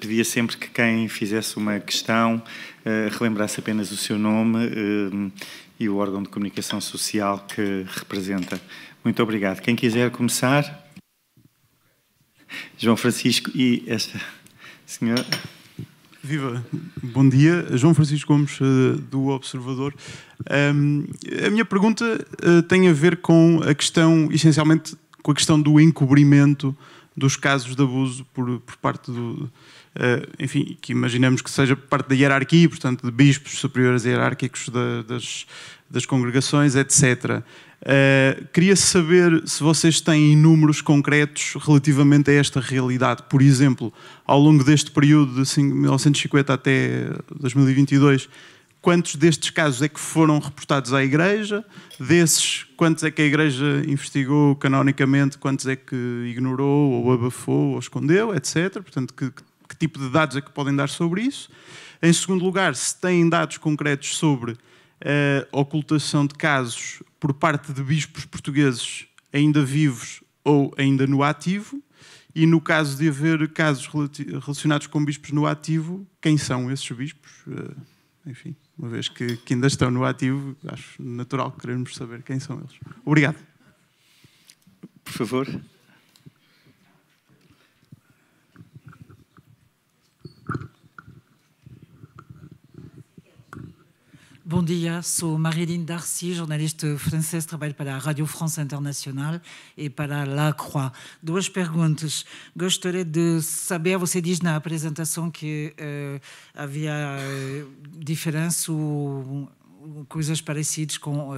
Pedia sempre que quem fizesse uma questão relembrasse apenas o seu nome e o órgão de comunicação social que representa. Muito obrigado. Quem quiser começar? João Francisco e esta senhora. Viva, bom dia. João Francisco Gomes, do Observador. A minha pergunta tem a ver com a questão, essencialmente, com a questão do encobrimento dos casos de abuso por parte do... enfim, que imaginamos que seja por parte da hierarquia, portanto, de bispos superiores hierárquicos das congregações, etc. Queria saber se vocês têm números concretos relativamente a esta realidade. Por exemplo, ao longo deste período de 1950 até 2022, quantos destes casos é que foram reportados à Igreja? Desses, quantos é que a Igreja investigou canonicamente? Quantos é que ignorou, ou abafou, ou escondeu, etc. Portanto, que tipo de dados é que podem dar sobre isso? Em segundo lugar, se têm dados concretos sobre a ocultação de casos por parte de bispos portugueses ainda vivos ou ainda no ativo, e no caso de haver casos relacionados com bispos no ativo, quem são esses bispos? Enfim, uma vez que ainda estão no ativo, acho natural que queremos saber quem são eles. Obrigado. Por favor. Bom dia, sou Marilyn Darcy, jornalista francesa, trabalho para a Rádio France Internacional e para La Croix. Duas perguntas. Gostaria de saber, você diz na apresentação que havia diferença ou coisas parecidas com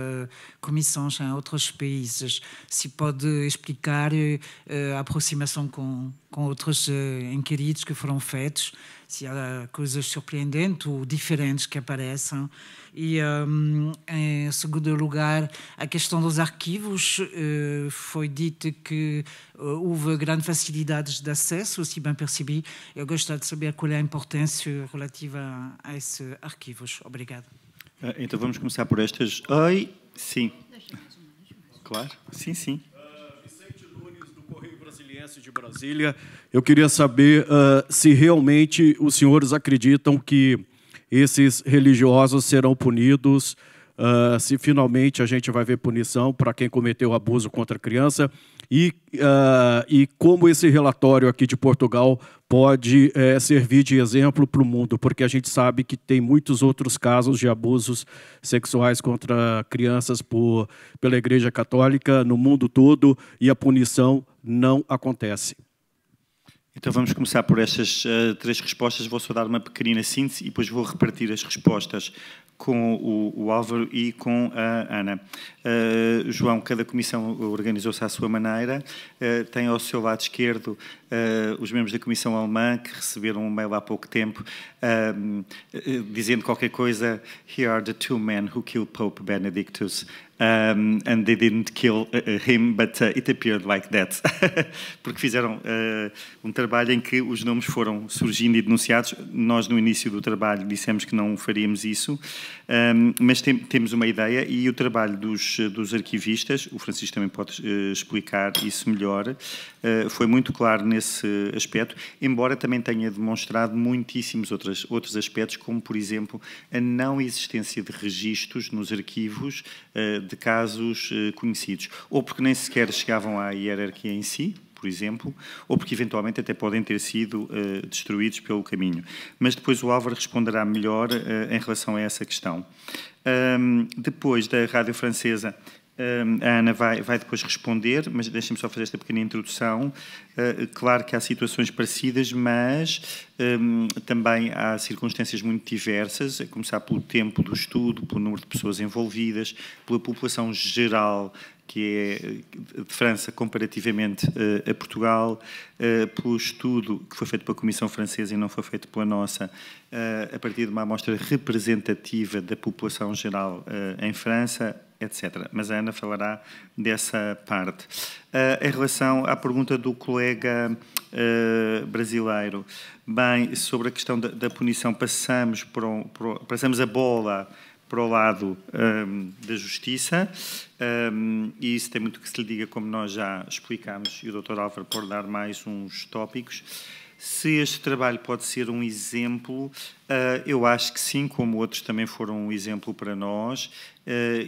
comissões em outros países. Se pode explicar a aproximação com outros inquéritos que foram feitos, se há coisas surpreendentes ou diferentes que aparecem. E, em segundo lugar, a questão dos arquivos. Foi dito que houve grandes facilidades de acesso, se bem percebi. Eu gostaria de saber qual é a importância relativa a esses arquivos. Obrigado. Então vamos começar por estas. Oi, sim. Claro, sim, sim. Vicente Nunes, do Correio Brasiliense de Brasília. Eu queria saber se realmente os senhores acreditam que esses religiosos serão punidos, se finalmente a gente vai ver punição para quem cometeu abuso contra a criança, e como esse relatório aqui de Portugal pode servir de exemplo para o mundo, porque a gente sabe que tem muitos outros casos de abusos sexuais contra crianças pela Igreja Católica no mundo todo, e a punição não acontece. Então vamos começar por estas três respostas. Vou só dar uma pequenina síntese e depois vou repartir as respostas com o Álvaro e com a Ana. João, cada comissão organizou-se à sua maneira. Tem ao seu lado esquerdo os membros da comissão alemã, que receberam um mail há pouco tempo dizendo qualquer coisa: "Here are the two men who killed Pope Benedictus." And they didn't kill him, but it appeared like that. Porque fizeram um trabalho em que os nomes foram surgindo e denunciados. Nós, no início do trabalho, dissemos que não faríamos isso, mas temos uma ideia, e o trabalho dos arquivistas, o Francisco também pode explicar isso melhor, foi muito claro nesse aspecto, embora também tenha demonstrado muitíssimos outros aspectos, como, por exemplo, a não existência de registros nos arquivos de casos conhecidos, ou porque nem sequer chegavam à hierarquia em si, por exemplo, ou porque eventualmente até podem ter sido destruídos pelo caminho. Mas depois o Álvaro responderá melhor em relação a essa questão. Depois da Rádio Francesa, a Ana vai depois responder, mas deixem-me só fazer esta pequena introdução. Claro que há situações parecidas, mas também há circunstâncias muito diversas, a começar pelo tempo do estudo, pelo número de pessoas envolvidas, pela população geral, que é de França comparativamente a Portugal, pelo estudo que foi feito pela Comissão Francesa e não foi feito pela nossa, a partir de uma amostra representativa da população geral em França, etc. Mas a Ana falará dessa parte. Em relação à pergunta do colega brasileiro, bem, sobre a questão da punição, passamos a bola para o lado da justiça, e isso tem muito que se lhe diga, como nós já explicámos, e o Dr. Álvaro pode dar mais uns tópicos. Se este trabalho pode ser um exemplo, eu acho que sim, como outros também foram um exemplo para nós,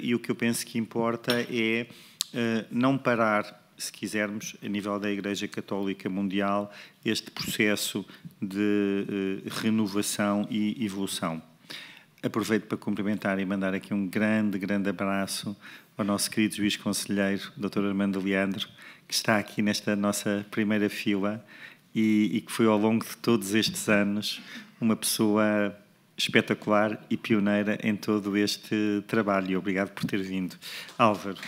e o que eu penso que importa é não parar, se quisermos, a nível da Igreja Católica Mundial, este processo de renovação e evolução. Aproveito para cumprimentar e mandar aqui um grande abraço ao nosso querido juiz conselheiro, Dr. Armando Leandro, que está aqui nesta nossa primeira fila e que foi ao longo de todos estes anos uma pessoa espetacular e pioneira em todo este trabalho. E obrigado por ter vindo. Álvaro.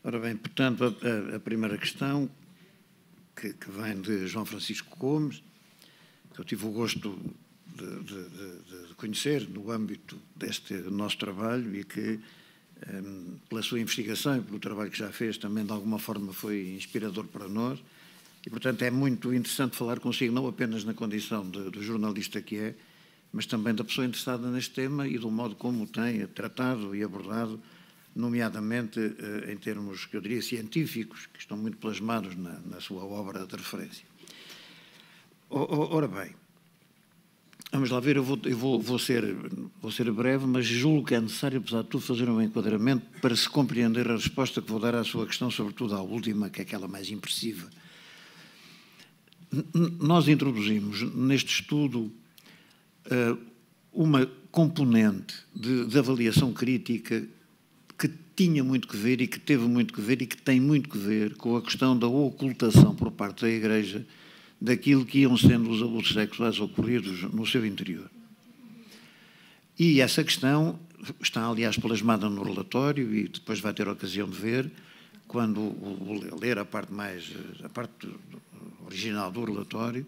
Ora bem, portanto, a primeira questão, que vem de João Francisco Gomes, que eu tive o gosto de conhecer no âmbito deste nosso trabalho e que, pela sua investigação e pelo trabalho que já fez, também de alguma forma foi inspirador para nós. E, portanto, é muito interessante falar consigo, não apenas na condição do jornalista que é, mas também da pessoa interessada neste tema e do modo como o tem tratado e abordado, nomeadamente em termos, que eu diria, científicos, que estão muito plasmados na sua obra de referência. Ora bem, vamos lá ver, eu vou ser breve, mas julgo que é necessário, apesar de tudo, fazer um enquadramento para se compreender a resposta que vou dar à sua questão, sobretudo à última, que é aquela mais impressiva. Nós introduzimos neste estudo uma componente de avaliação crítica que tinha muito que ver e que teve muito que ver e que tem muito que ver com a questão da ocultação por parte da Igreja daquilo que iam sendo os abusos sexuais ocorridos no seu interior. E essa questão está, aliás, plasmada no relatório e depois vai ter a ocasião de ver, quando ler a parte original do relatório,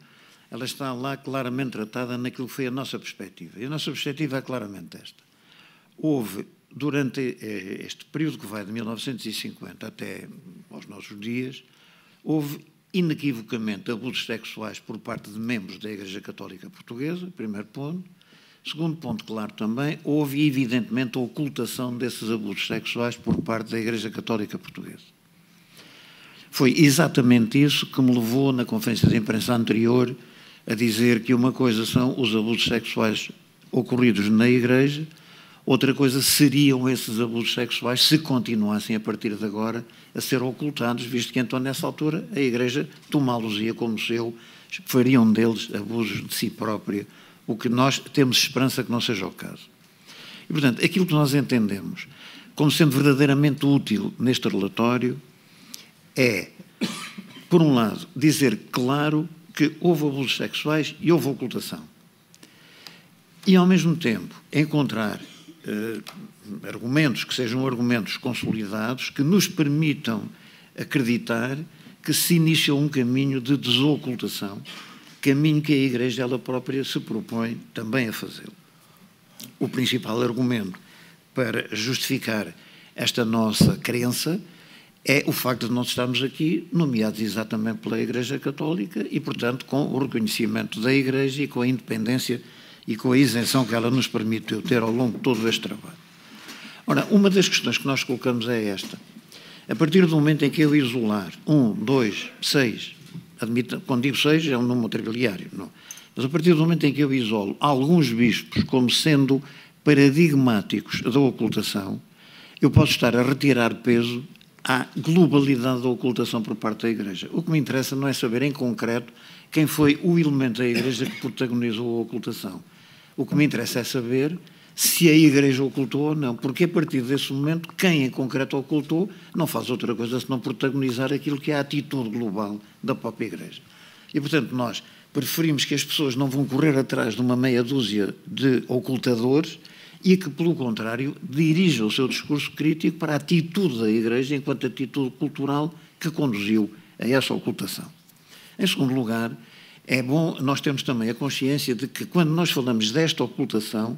ela está lá claramente tratada naquilo que foi a nossa perspectiva. E a nossa perspectiva é claramente esta. Houve, durante este período que vai de 1950 até aos nossos dias, houve inequivocamente abusos sexuais por parte de membros da Igreja Católica Portuguesa, primeiro ponto. Segundo ponto, claro, também, houve evidentemente a ocultação desses abusos sexuais por parte da Igreja Católica Portuguesa. Foi exatamente isso que me levou, na conferência de imprensa anterior, a dizer que uma coisa são os abusos sexuais ocorridos na Igreja, outra coisa seriam esses abusos sexuais se continuassem a partir de agora a ser ocultados, visto que então nessa altura a Igreja tomá-los-ia como seu, fariam deles abusos de si própria, o que nós temos esperança que não seja o caso. E, portanto, aquilo que nós entendemos como sendo verdadeiramente útil neste relatório é, por um lado, dizer claro que houve abusos sexuais e houve ocultação. E, ao mesmo tempo, encontrar argumentos que sejam argumentos consolidados que nos permitam acreditar que se iniciou um caminho de desocultação, caminho que a Igreja ela própria se propõe também a fazê-lo. O principal argumento para justificar esta nossa crença é o facto de nós estarmos aqui nomeados exatamente pela Igreja Católica e, portanto, com o reconhecimento da Igreja e com a independência e com a isenção que ela nos permitiu ter ao longo de todo este trabalho. Ora, uma das questões que nós colocamos é esta. A partir do momento em que eu isolar 1, 2, 6, quando digo 6 é um número tribiliário, não. Mas a partir do momento em que eu isolo alguns bispos como sendo paradigmáticos da ocultação, eu posso estar a retirar peso à globalidade da ocultação por parte da Igreja. O que me interessa não é saber em concreto quem foi o elemento da Igreja que protagonizou a ocultação. O que me interessa é saber se a Igreja ocultou ou não, porque a partir desse momento, quem em concreto ocultou não faz outra coisa senão protagonizar aquilo que é a atitude global da própria Igreja. E, portanto, nós preferimos que as pessoas não vão correr atrás de uma meia dúzia de ocultadores e que, pelo contrário, dirijam o seu discurso crítico para a atitude da Igreja enquanto atitude cultural que conduziu a essa ocultação. Em segundo lugar, é bom nós termos também a consciência de que, quando nós falamos desta ocultação,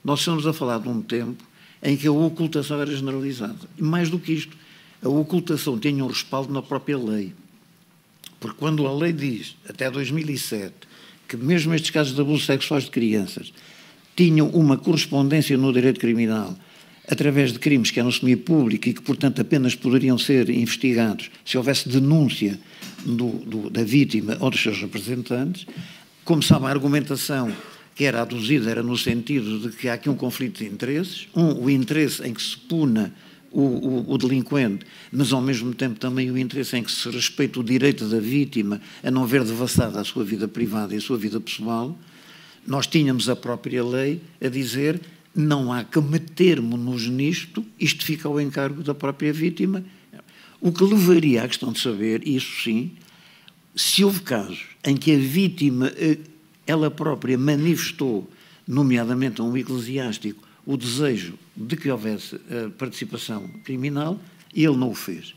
nós estamos a falar de um tempo em que a ocultação era generalizada. E mais do que isto, a ocultação tinha um respaldo na própria lei. Porque quando a lei diz, até 2007, que mesmo estes casos de abusos sexuais de crianças tinham uma correspondência no direito criminal através de crimes que eram semipúblicos e que, portanto, apenas poderiam ser investigados se houvesse denúncia da vítima ou dos seus representantes, como sabe, a argumentação que era aduzida era no sentido de que há aqui um conflito de interesses, o interesse em que se puna o delinquente, mas ao mesmo tempo também o interesse em que se respeite o direito da vítima a não ver devassada a sua vida privada e a sua vida pessoal. Nós tínhamos a própria lei a dizer não há que metermos-nos nisto, isto fica ao encargo da própria vítima, o que levaria à questão de saber, isso sim, se houve casos em que a vítima ela própria manifestou, nomeadamente a um eclesiástico, o desejo de que houvesse participação criminal, e ele não o fez.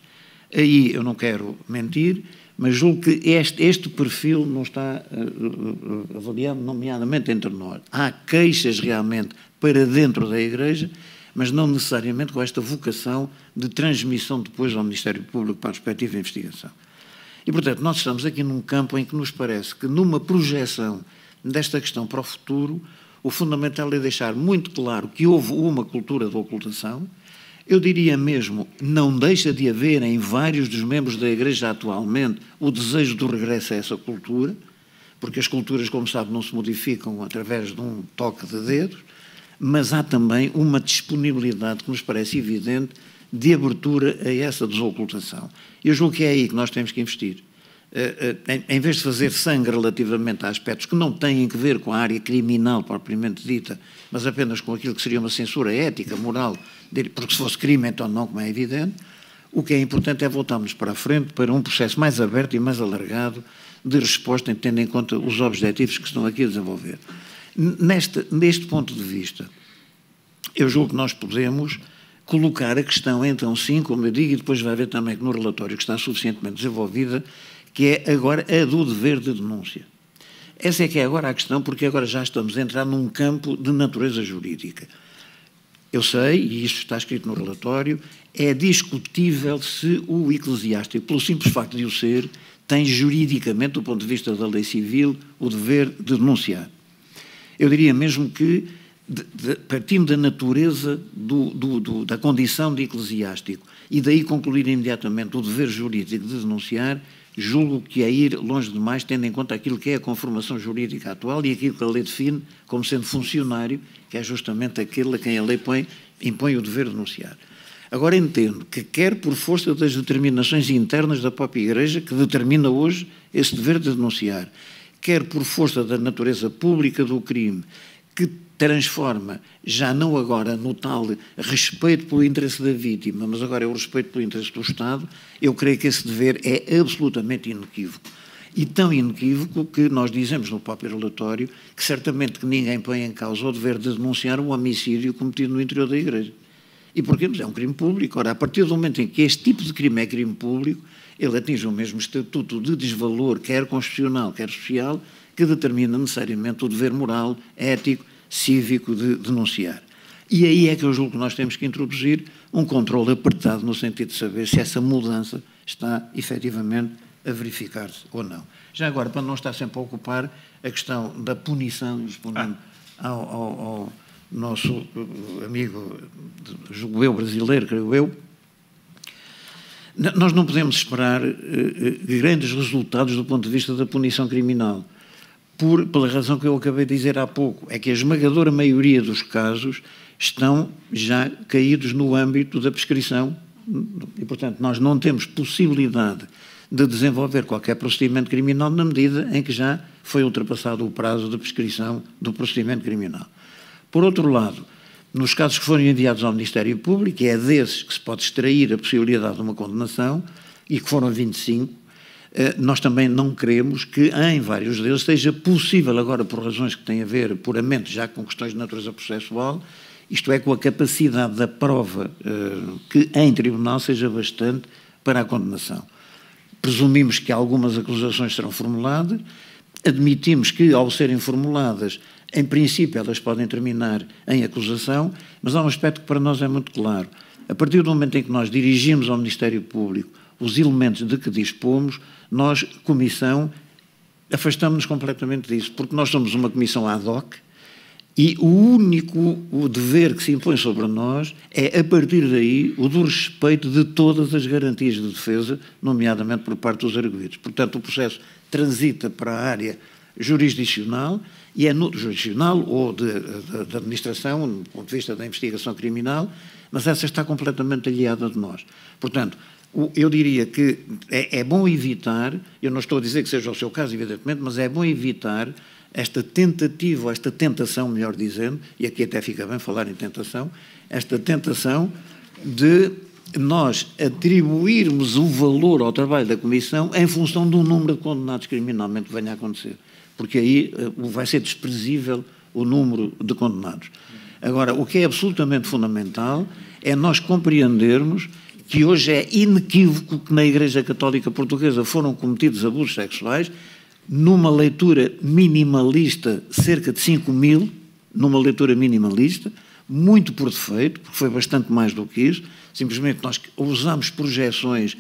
Aí eu não quero mentir, mas julgo que este perfil não está avaliado, nomeadamente entre nós. Há queixas realmente para dentro da Igreja, mas não necessariamente com esta vocação de transmissão depois ao Ministério Público para a respectiva investigação. E, portanto, nós estamos aqui num campo em que nos parece que, numa projeção desta questão para o futuro, o fundamental é deixar muito claro que houve uma cultura de ocultação. Eu diria mesmo, não deixa de haver em vários dos membros da Igreja atualmente o desejo do regresso a essa cultura, porque as culturas, como sabe, não se modificam através de um toque de dedos, mas há também uma disponibilidade que nos parece evidente de abertura a essa desocultação. Eu julgo que é aí que nós temos que investir. Em vez de fazer sangue relativamente a aspectos que não têm a ver com a área criminal propriamente dita, mas apenas com aquilo que seria uma censura ética, moral, porque se fosse crime então não, como é evidente, o que é importante é voltarmos para a frente para um processo mais aberto e mais alargado de resposta, tendo em conta os objetivos que estão aqui a desenvolver. Neste ponto de vista, eu julgo que nós podemos colocar a questão, então sim, como eu digo, e depois vai ver também que no relatório que está suficientemente desenvolvida, que é agora a do dever de denúncia. Essa é que é agora a questão, porque agora já estamos a entrar num campo de natureza jurídica. Eu sei, e isto está escrito no relatório, é discutível se o eclesiástico, pelo simples facto de o ser, tem juridicamente, do ponto de vista da lei civil, o dever de denunciar. Eu diria mesmo que, partindo da natureza da condição de eclesiástico e daí concluir imediatamente o dever jurídico de denunciar, julgo que é ir longe demais, tendo em conta aquilo que é a conformação jurídica atual e aquilo que a lei define como sendo funcionário, que é justamente aquele a quem a lei impõe o dever de denunciar. Agora entendo que, quer por força das determinações internas da própria Igreja, que determina hoje esse dever de denunciar, quer por força da natureza pública do crime, que transforma, já não agora no tal respeito pelo interesse da vítima, mas agora é o respeito pelo interesse do Estado, eu creio que esse dever é absolutamente inequívoco. E tão inequívoco que nós dizemos no próprio relatório que certamente que ninguém põe em causa o dever de denunciar um homicídio cometido no interior da Igreja. E porquê? Porque é um crime público. Ora, a partir do momento em que este tipo de crime é crime público, ele atinge o mesmo estatuto de desvalor, quer constitucional, quer social, que determina necessariamente o dever moral, ético, cívico de denunciar. E aí é que eu julgo que nós temos que introduzir um controle apertado no sentido de saber se essa mudança está efetivamente a verificar-se ou não. Já agora, para não estar sempre a ocupar a questão da punição, respondendo ao nosso amigo julgo eu brasileiro, creio eu, nós não podemos esperar grandes resultados do ponto de vista da punição criminal. Pela razão que eu acabei de dizer há pouco, é que a esmagadora maioria dos casos estão já caídos no âmbito da prescrição e, portanto, nós não temos possibilidade de desenvolver qualquer procedimento criminal na medida em que já foi ultrapassado o prazo de prescrição do procedimento criminal. Por outro lado, nos casos que forem enviados ao Ministério Público, é desses que se pode extrair a possibilidade de uma condenação, e que foram 25, nós também não queremos que em vários deles seja possível, agora por razões que têm a ver puramente já com questões de natureza processual, isto é, com a capacidade da prova que em tribunal seja bastante para a condenação. Presumimos que algumas acusações serão formuladas, admitimos que, ao serem formuladas, em princípio elas podem terminar em acusação, mas há um aspecto que para nós é muito claro. A partir do momento em que nós dirigimos ao Ministério Público os elementos de que dispomos, nós, Comissão, afastamos-nos completamente disso, porque nós somos uma comissão ad hoc e o dever que se impõe sobre nós é, a partir daí, o do respeito de todas as garantias de defesa, nomeadamente por parte dos arguidos. Portanto, o processo transita para a área jurisdicional e é no jurisdicional ou de administração, do ponto de vista da investigação criminal, mas essa está completamente aliada de nós. Portanto, eu diria que é bom evitar, eu não estou a dizer que seja o seu caso, evidentemente, mas é bom evitar esta tentativa, esta tentação, melhor dizendo, e aqui até fica bem falar em tentação, esta tentação de nós atribuirmos o valor ao trabalho da Comissão em função do número de condenados criminalmente que venha a acontecer, porque aí vai ser desprezível o número de condenados. Agora, o que é absolutamente fundamental é nós compreendermos que hoje é inequívoco que na Igreja Católica Portuguesa foram cometidos abusos sexuais, numa leitura minimalista, cerca de 5.000, numa leitura minimalista, muito por defeito, porque foi bastante mais do que isso, simplesmente nós usamos projeções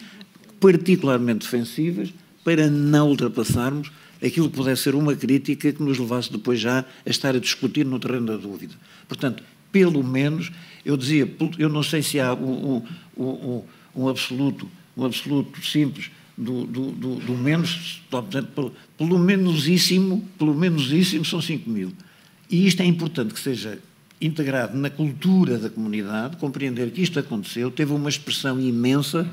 particularmente defensivas para não ultrapassarmos aquilo que pudesse ser uma crítica que nos levasse depois já a estar a discutir no terreno da dúvida. Portanto, pelo menos, eu dizia, eu não sei se há um absoluto simples do menos, portanto, pelo menosíssimo são 5.000. E isto é importante que seja integrado na cultura da comunidade, compreender que isto aconteceu, teve uma expressão imensa,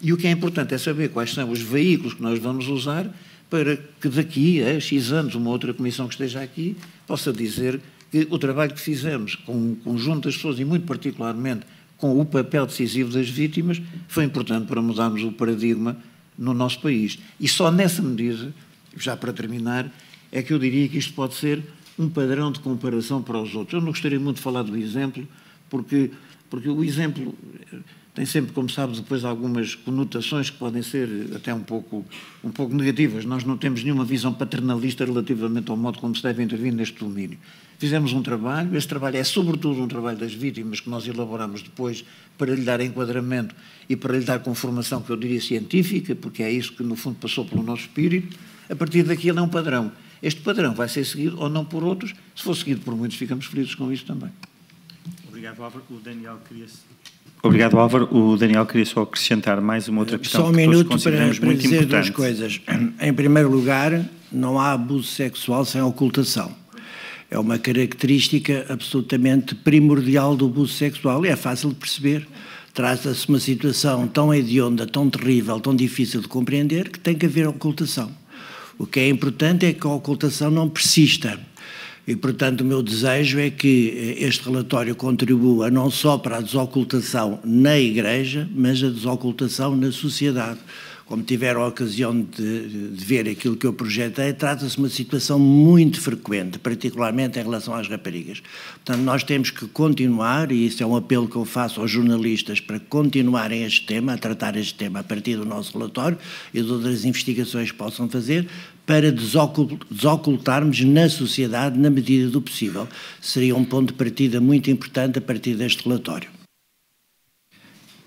e o que é importante é saber quais são os veículos que nós vamos usar para que daqui a X anos uma outra comissão que esteja aqui possa dizer que o trabalho que fizemos com um conjunto das pessoas e muito particularmente com o papel decisivo das vítimas foi importante para mudarmos o paradigma no nosso país. E só nessa medida, já para terminar, é que eu diria que isto pode ser um padrão de comparação para os outros. Eu não gostaria muito de falar do exemplo, porque o exemplo tem sempre, como sabe, depois algumas conotações que podem ser até um pouco negativas. Nós não temos nenhuma visão paternalista relativamente ao modo como se deve intervir neste domínio. Fizemos um trabalho, esse trabalho é sobretudo um trabalho das vítimas que nós elaboramos depois para lhe dar enquadramento e para lhe dar conformação que eu diria científica, porque é isso que no fundo passou pelo nosso espírito. A partir daqui ele é um padrão. Este padrão vai ser seguido ou não por outros, se for seguido por muitos ficamos felizes com isso também. Obrigado, Álvaro. Obrigado, Álvaro. O Daniel queria só acrescentar mais uma outra questão. Só um minuto para dizer duas coisas. Em primeiro lugar, não há abuso sexual sem ocultação. É uma característica absolutamente primordial do abuso sexual e é fácil de perceber. Trata-se de uma situação tão hedionda, tão terrível, tão difícil de compreender que tem que haver ocultação. O que é importante é que a ocultação não persista. E, portanto, o meu desejo é que este relatório contribua não só para a desocultação na Igreja, mas a desocultação na sociedade. Como tiveram a ocasião de ver aquilo que eu projetei, trata-se de uma situação muito frequente, particularmente em relação às raparigas. Portanto, nós temos que continuar, e isso é um apelo que eu faço aos jornalistas, para continuarem este tema, a tratar este tema a partir do nosso relatório e de outras investigações que possam fazer, para desocultarmos na sociedade na medida do possível. Seria um ponto de partida muito importante a partir deste relatório.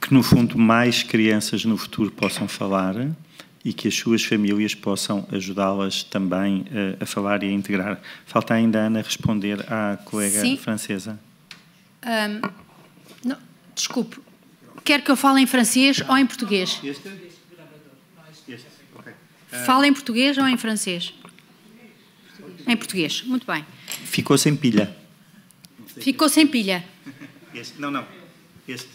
Que, no fundo, mais crianças no futuro possam falar e que as suas famílias possam ajudá-las também a falar e a integrar. Falta ainda a Ana responder à colega francesa. Não, desculpe. Quer que eu fale em francês ou em português? Fala em português ou em francês? Em português, muito bem. Ficou sem pilha. Ficou sem pilha. Não. Este.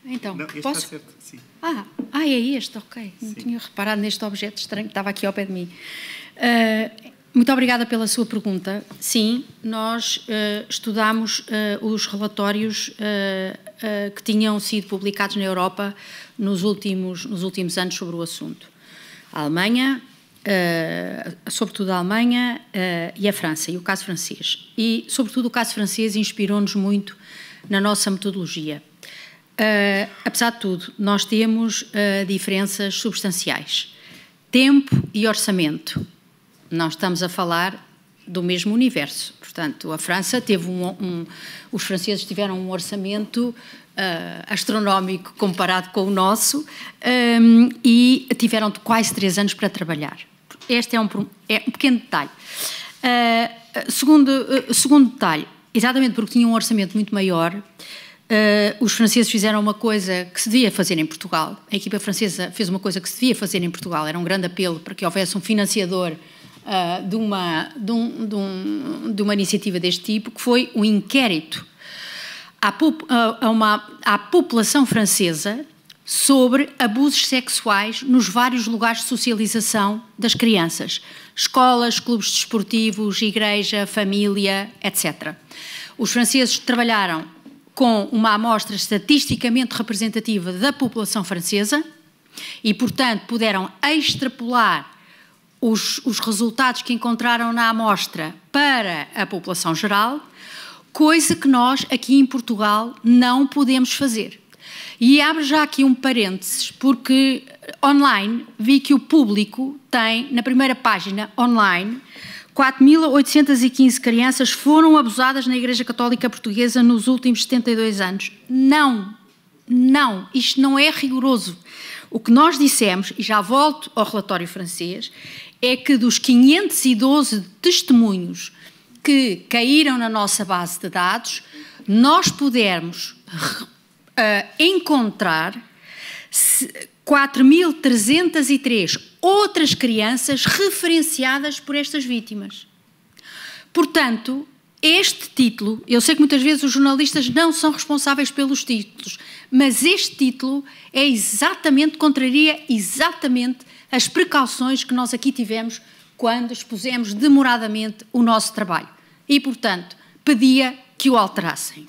Então, não, este posso? está certo, sim. É este, ok. Não tinha reparado neste objeto estranho que estava aqui ao pé de mim. Muito obrigada pela sua pergunta. Sim, nós estudámos os relatórios que tinham sido publicados na Europa nos últimos anos sobre o assunto. A Alemanha, sobretudo a Alemanha e a França, e o caso francês. E, sobretudo, o caso francês inspirou-nos muito na nossa metodologia. Apesar de tudo, nós temos diferenças substanciais. Tempo e orçamento. Nós estamos a falar do mesmo universo. Portanto, a França teve os franceses tiveram um orçamento astronómico comparado com o nosso e tiveram quase 3 anos para trabalhar. Este é um pequeno detalhe. Segundo detalhe, exatamente porque tinham um orçamento muito maior, os franceses fizeram uma coisa que se devia fazer em Portugal. A equipa francesa fez uma coisa que se devia fazer em Portugal. Era um grande apelo para que houvesse um financiador de uma iniciativa deste tipo, que foi o inquérito à população francesa sobre abusos sexuais nos vários lugares de socialização das crianças. Escolas, clubes desportivos, igreja, família, etc. Os franceses trabalharam com uma amostra estatisticamente representativa da população francesa e, portanto, puderam extrapolar os resultados que encontraram na amostra para a população geral, coisa que nós, aqui em Portugal, não podemos fazer. E abro já aqui um parênteses, porque online vi que o Público tem, na primeira página online, 4.815 crianças foram abusadas na Igreja Católica Portuguesa nos últimos 72 anos. Não, isto não é rigoroso. O que nós dissemos, e já volto ao relatório francês, é que dos 512 testemunhos que caíram na nossa base de dados, nós pudermos encontrar 4.303 outras crianças referenciadas por estas vítimas. Portanto, este título, eu sei que muitas vezes os jornalistas não são responsáveis pelos títulos, mas este título contraria exatamente as precauções que nós aqui tivemos quando expusemos demoradamente o nosso trabalho. E, portanto, pedia que o alterassem.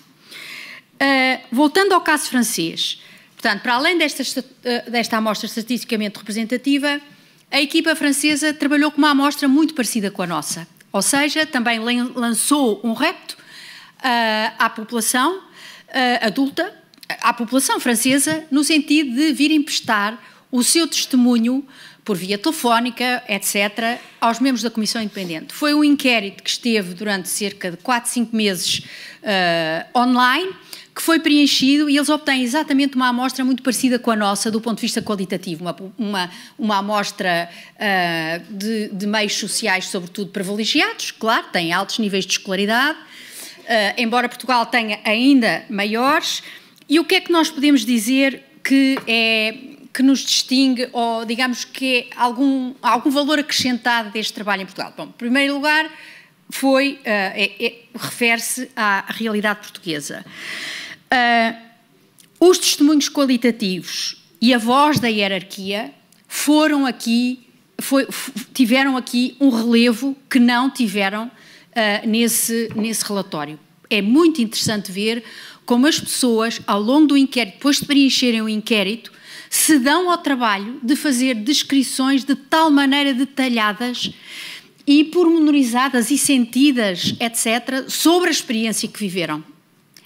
Voltando ao caso francês, portanto, para além desta amostra estatisticamente representativa, a equipa francesa trabalhou com uma amostra muito parecida com a nossa. Ou seja, também lançou um repto à população adulta, à população francesa, no sentido de virem prestar o seu testemunho por via telefónica, etc., aos membros da Comissão Independente. Foi um inquérito que esteve durante cerca de 4, 5 meses online, que foi preenchido e eles obtêm exatamente uma amostra muito parecida com a nossa do ponto de vista qualitativo, uma amostra de meios sociais, sobretudo privilegiados, claro, tem altos níveis de escolaridade, embora Portugal tenha ainda maiores. E o que é que nós podemos dizer que nos distingue, ou digamos que é algum valor acrescentado deste trabalho em Portugal? Bom, em primeiro lugar, refere-se à realidade portuguesa. Os testemunhos qualitativos e a voz da hierarquia tiveram aqui um relevo que não tiveram nesse relatório. É muito interessante ver como as pessoas, ao longo do inquérito, depois de preencherem o inquérito, se dão ao trabalho de fazer descrições de tal maneira detalhadas e pormenorizadas e sentidas, etc., sobre a experiência que viveram.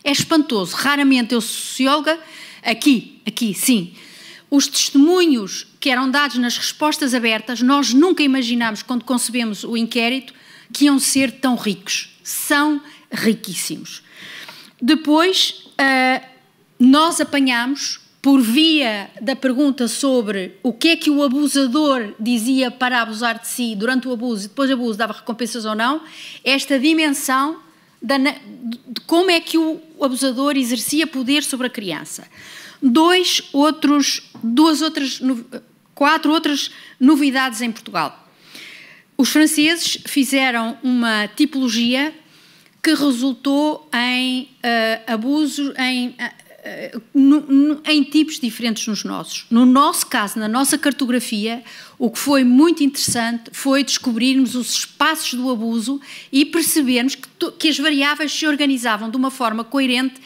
É espantoso. Raramente eu, socióloga, aqui, sim, os testemunhos que eram dados nas respostas abertas, nós nunca imaginámos, quando concebemos o inquérito, que iam ser tão ricos. São riquíssimos. Depois, nós apanhamos, por via da pergunta sobre o que é que o abusador dizia para abusar de si durante o abuso e depois do abuso dava recompensas ou não, esta dimensão de como é que o abusador exercia poder sobre a criança. 4 outras novidades em Portugal. Os franceses fizeram uma tipologia que resultou em abuso, em tipos diferentes nos nossos. No nosso caso, na nossa cartografia, o que foi muito interessante foi descobrirmos os espaços do abuso e percebermos que as variáveis se organizavam de uma forma coerente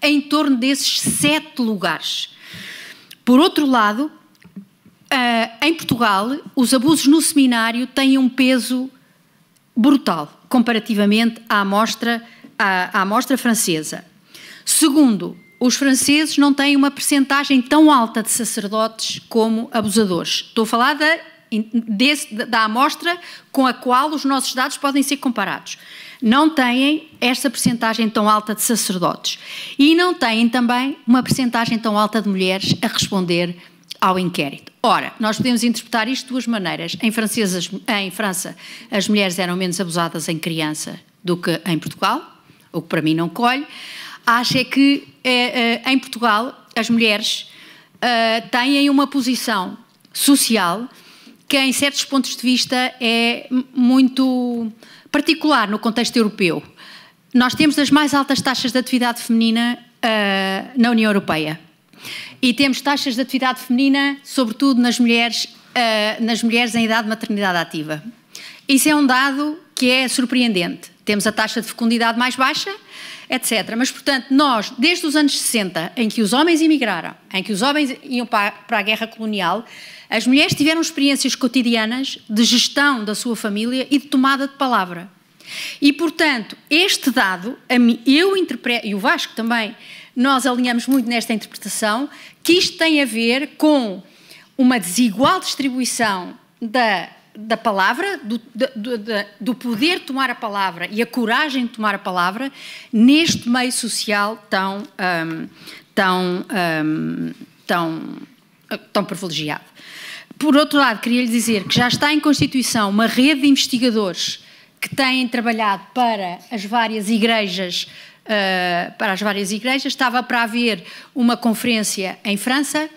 em torno desses 7 lugares. Por outro lado, em Portugal, os abusos no seminário têm um peso brutal, comparativamente à amostra francesa. Segundo, os franceses não têm uma percentagem tão alta de sacerdotes como abusadores. Estou a falar da amostra com a qual os nossos dados podem ser comparados. Não têm esta percentagem tão alta de sacerdotes e não têm também uma percentagem tão alta de mulheres a responder ao inquérito. Ora, nós podemos interpretar isto de duas maneiras. Em França, as mulheres eram menos abusadas em criança do que em Portugal, o que para mim não colhe. Acho é que em Portugal as mulheres têm uma posição social que em certos pontos de vista é muito particular no contexto europeu. Nós temos as mais altas taxas de atividade feminina na União Europeia. E temos taxas de atividade feminina, sobretudo nas mulheres em idade de maternidade ativa. Isso é um dado que é surpreendente. Temos a taxa de fecundidade mais baixa, etc. Mas, portanto, nós, desde os anos 60, em que os homens emigraram, em que os homens iam para a guerra colonial, as mulheres tiveram experiências cotidianas de gestão da sua família e de tomada de palavra. E, portanto, este dado, eu interpreto, e o Vasco também, nós alinhamos muito nesta interpretação, que isto tem a ver com uma desigual distribuição da palavra, do poder tomar a palavra e a coragem de tomar a palavra neste meio social tão privilegiado. Por outro lado, queria lhe dizer que já está em Constituição uma rede de investigadores que têm trabalhado para as várias igrejas. Estava para haver uma conferência em França,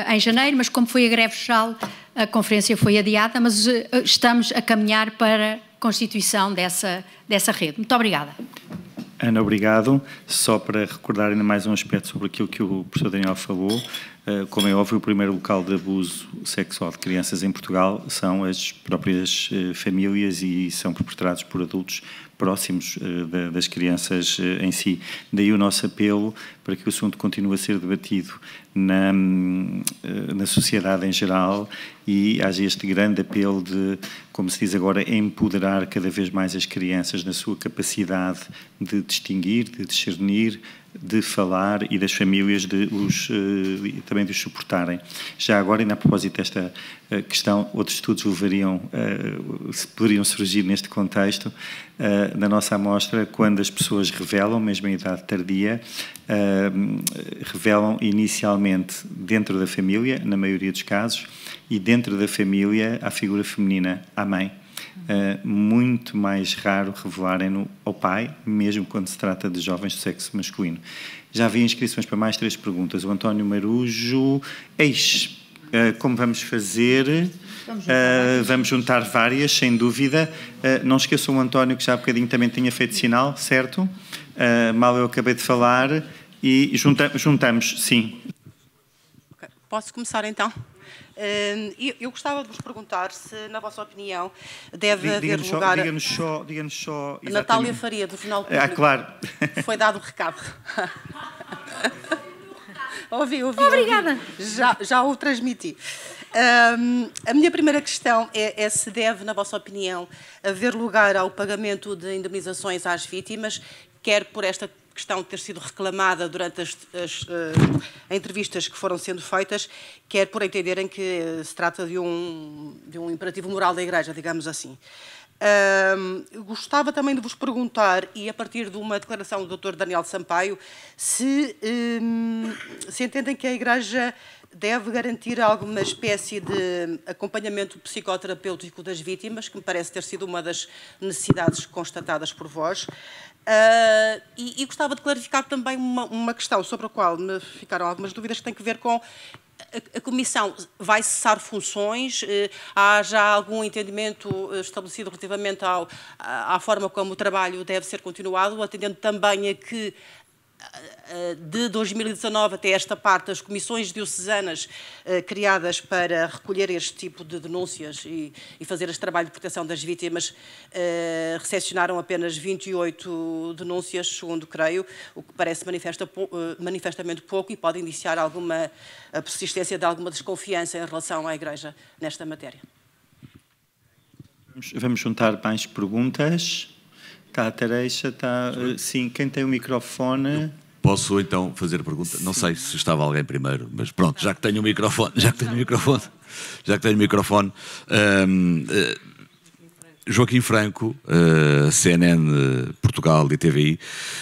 em janeiro, mas como foi a greve geral, a conferência foi adiada, mas estamos a caminhar para a constituição dessa rede. Muito obrigada. Ana, obrigado. Só para recordar ainda mais um aspecto sobre aquilo que o professor Daniel falou, como é óbvio, o primeiro local de abuso sexual de crianças em Portugal são as próprias famílias e são perpetrados por adultos próximos das crianças em si. Daí o nosso apelo para que o assunto continue a ser debatido na sociedade em geral e haja este grande apelo de, como se diz agora, empoderar cada vez mais as crianças na sua capacidade de distinguir, de discernir, de falar e das famílias também de os suportarem. Já agora, ainda a propósito desta questão, outros estudos poderiam surgir neste contexto. Na nossa amostra, quando as pessoas revelam, mesmo em idade tardia, revelam inicialmente dentro da família, na maioria dos casos, e dentro da família a figura feminina, a mãe. Muito mais raro revelarem-no ao pai, mesmo quando se trata de jovens de sexo masculino. Já havia inscrições para mais 3 perguntas. O António Marujo, como vamos fazer? Vamos juntar várias, sem dúvida. Não esqueçam o António, que já há bocadinho também tinha feito sinal, certo? Mal eu acabei de falar, e juntamos, sim. Okay. Posso começar então? Eu gostava de vos perguntar se, na vossa opinião, deve haver lugar... Diga-nos só... Natália Faria, do Jornal Público. Claro. Foi dado o recado. Ouvi. Obrigada. Já o transmiti. A minha primeira questão é se deve, na vossa opinião, haver lugar ao pagamento de indemnizações às vítimas, quer por esta questão ter sido reclamada durante as entrevistas que foram sendo feitas, quer por entenderem que se trata de um imperativo moral da Igreja, digamos assim. Gostava também de vos perguntar, e a partir de uma declaração do Dr. Daniel Sampaio, se entendem que a Igreja deve garantir alguma espécie de acompanhamento psicoterapêutico das vítimas, que me parece ter sido uma das necessidades constatadas por vós. E gostava de clarificar também uma questão sobre a qual me ficaram algumas dúvidas, que tem que ver com a Comissão vai cessar funções? Há já algum entendimento estabelecido relativamente à forma como o trabalho deve ser continuado, atendendo também a que de 2019 até esta parte, as comissões diocesanas criadas para recolher este tipo de denúncias e fazer este trabalho de proteção das vítimas recepcionaram apenas 28 denúncias, segundo creio, o que parece manifestamente pouco e pode indiciar alguma persistência de alguma desconfiança em relação à Igreja nesta matéria. Vamos juntar mais perguntas. Está a Teresa, está... Sim, quem tem o microfone... Posso então fazer a pergunta? Não sei se estava alguém primeiro, mas pronto, já que tenho o microfone. Joaquim Franco, CNN Portugal e TVI,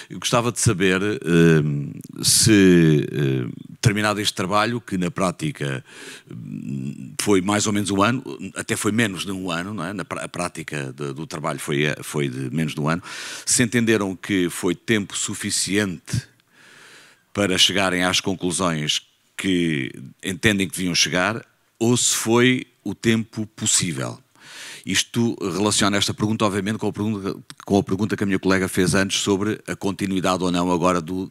eu gostava de saber se, terminado este trabalho, que na prática foi mais ou menos um ano, até foi menos de um ano, não é? A prática do trabalho foi de menos de um ano, se entenderam que foi tempo suficiente para chegarem às conclusões que entendem que deviam chegar, ou se foi o tempo possível. Isto relaciona esta pergunta, obviamente, com a pergunta que a minha colega fez antes sobre a continuidade ou não agora do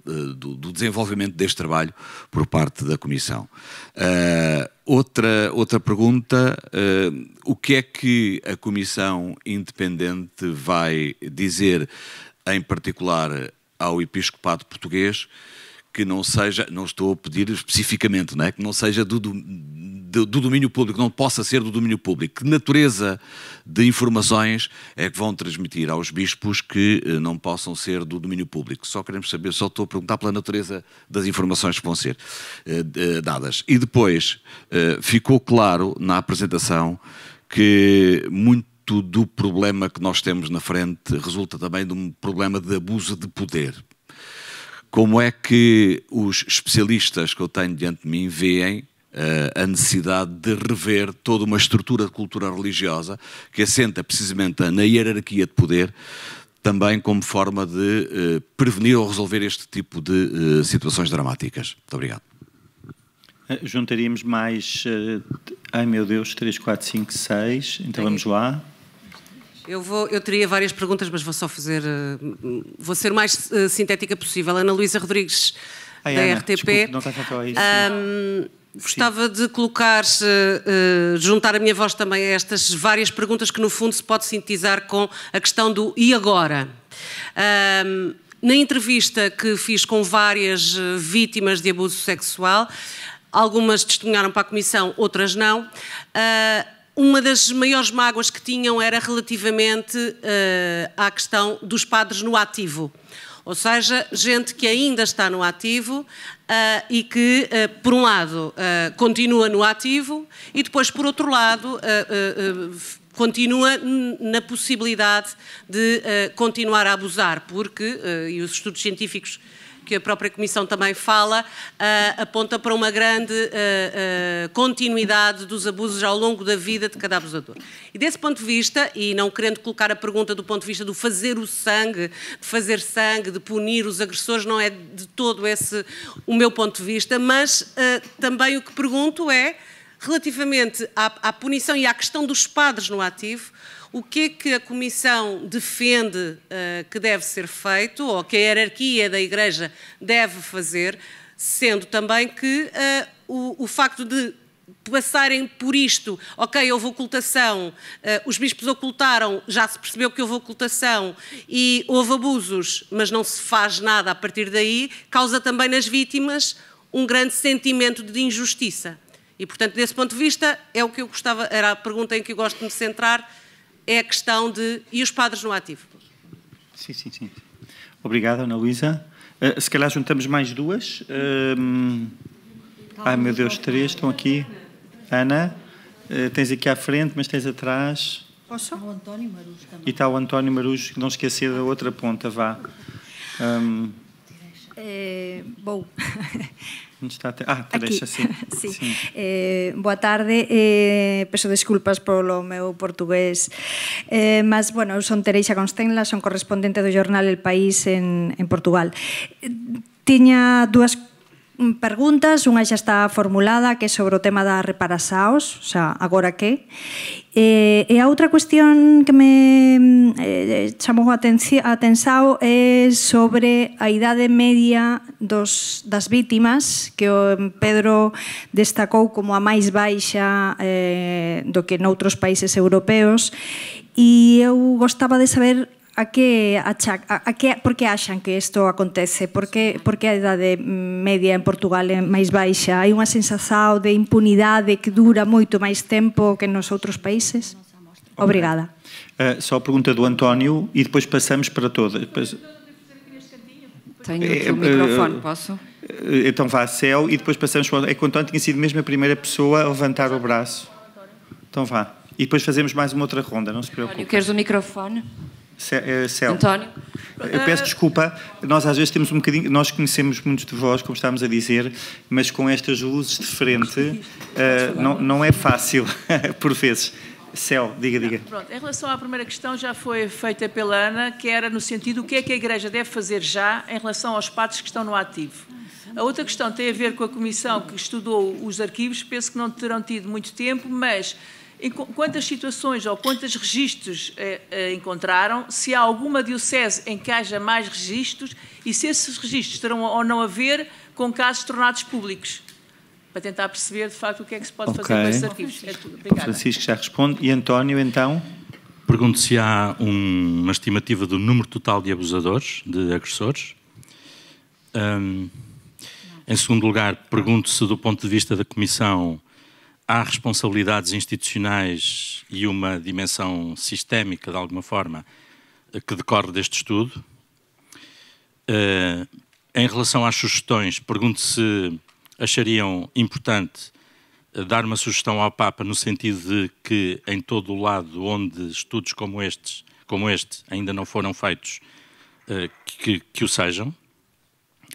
desenvolvimento deste trabalho por parte da Comissão. Outra pergunta, o que é que a Comissão Independente vai dizer, em particular ao Episcopado Português, que não seja, não estou a pedir especificamente, não é? Que não seja do domínio público, não possa ser do domínio público. Que natureza de informações é que vão transmitir aos bispos que não possam ser do domínio público? Só queremos saber, só estou a perguntar pela natureza das informações que vão ser dadas. E depois, ficou claro na apresentação que muito do problema que nós temos na frente resulta também de um problema de abuso de poder. Como é que os especialistas que eu tenho diante de mim veem a necessidade de rever toda uma estrutura de cultura religiosa que assenta precisamente na hierarquia de poder, também como forma de prevenir ou resolver este tipo de situações dramáticas? Muito obrigado. Juntaríamos mais, ai meu Deus, 3, 4, 5, 6, então vamos lá. Eu teria várias perguntas, mas vou só fazer... vou ser o mais sintética possível. Ana Luísa Rodrigues, da Ana, RTP. Desculpe, não está a falar isso. Gostava de colocar, juntar a minha voz também a estas várias perguntas que, no fundo, se pode sintetizar com a questão do e agora? Na entrevista que fiz com várias vítimas de abuso sexual, algumas testemunharam para a Comissão, outras não, uma das maiores mágoas que tinham era relativamente à questão dos padres no ativo. Ou seja, gente que ainda está no ativo e que, por um lado, continua no ativo e depois, por outro lado, continua na possibilidade de continuar a abusar, porque, e os estudos científicos que a própria Comissão também fala, aponta para uma grande continuidade dos abusos ao longo da vida de cada abusador. E desse ponto de vista, e não querendo colocar a pergunta do ponto de vista do fazer o sangue, de fazer sangue, de punir os agressores, não é de todo esse o meu ponto de vista, mas também o que pergunto é, relativamente à punição e à questão dos padres no ativo, o que é que a Comissão defende que deve ser feito, ou que a hierarquia da Igreja deve fazer, sendo também que o facto de passarem por isto, ok, houve ocultação, os bispos ocultaram, já se percebeu que houve ocultação e houve abusos, mas não se faz nada a partir daí, causa também nas vítimas um grande sentimento de injustiça. E, portanto, desse ponto de vista, é o que eu gostava, era a pergunta em que eu gosto de me centrar, é a questão de... E os padres no ativo? Sim, sim, sim. Obrigado, Ana Luísa. Se calhar juntamos mais duas. Ai, meu Deus, 3 estão aqui. Ana, tens aqui à frente, mas tens atrás. Posso? O António Marujo também. E está o António Marujo, que não esquecer da outra ponta, vá. Bom... Teresa, sí. Sí. Sí. Boa tarde, peço desculpas polo meu portugués, mas, bueno, eu son Teresa Constenla, son correspondente do jornal El País en Portugal. Tiña dúas preguntas, unha xa está formulada, que é sobre o tema das reparasaos, o sea, agora que? E a outra cuestión que me chamou a atención é sobre a idade media das vítimas, que o Pedro destacou como a máis baixa do que noutros países europeos, e eu gostaba de saber por que axan que isto acontece? Por que a idade media en Portugal é máis baixa? Hai unha sensación de impunidade que dura moito máis tempo que nos outros países? Obrigada. Só a pergunta do António e depois passamos para todas. Tenho aqui o microfone, posso? Então vá, Céu, e depois passamos para... É que o António tinha sido mesmo a primeira pessoa a levantar o braço. Então vá. E depois fazemos mais uma outra ronda, não se preocupe. António, queres o microfone? Céu. António? Eu peço desculpa, nós às vezes temos um bocadinho... Nós conhecemos muitos de vós, como estávamos a dizer, mas com estas luzes de frente não é fácil, por vezes. Céu, diga. Pronto, em relação à primeira questão, já foi feita pela Ana, que era no sentido do que é que a Igreja deve fazer já em relação aos padres que estão no ativo. A outra questão tem a ver com a comissão que estudou os arquivos, penso que não terão tido muito tempo, mas quantas situações ou quantos registros encontraram, se há alguma diocese em que haja mais registros e se esses registros terão ou não a ver com casos tornados públicos. Para tentar perceber, de facto, o que é que se pode fazer com esses arquivos. É tudo. Obrigada. Francisco já responde. E António, então? Pergunto se há uma estimativa do número total de abusadores, de agressores. Em segundo lugar, pergunto se, do ponto de vista da Comissão, há responsabilidades institucionais e uma dimensão sistémica, de alguma forma, que decorre deste estudo. Em relação às sugestões, pergunto se achariam importante dar uma sugestão ao Papa no sentido de que em todo o lado onde estudos como este ainda não foram feitos, que o sejam.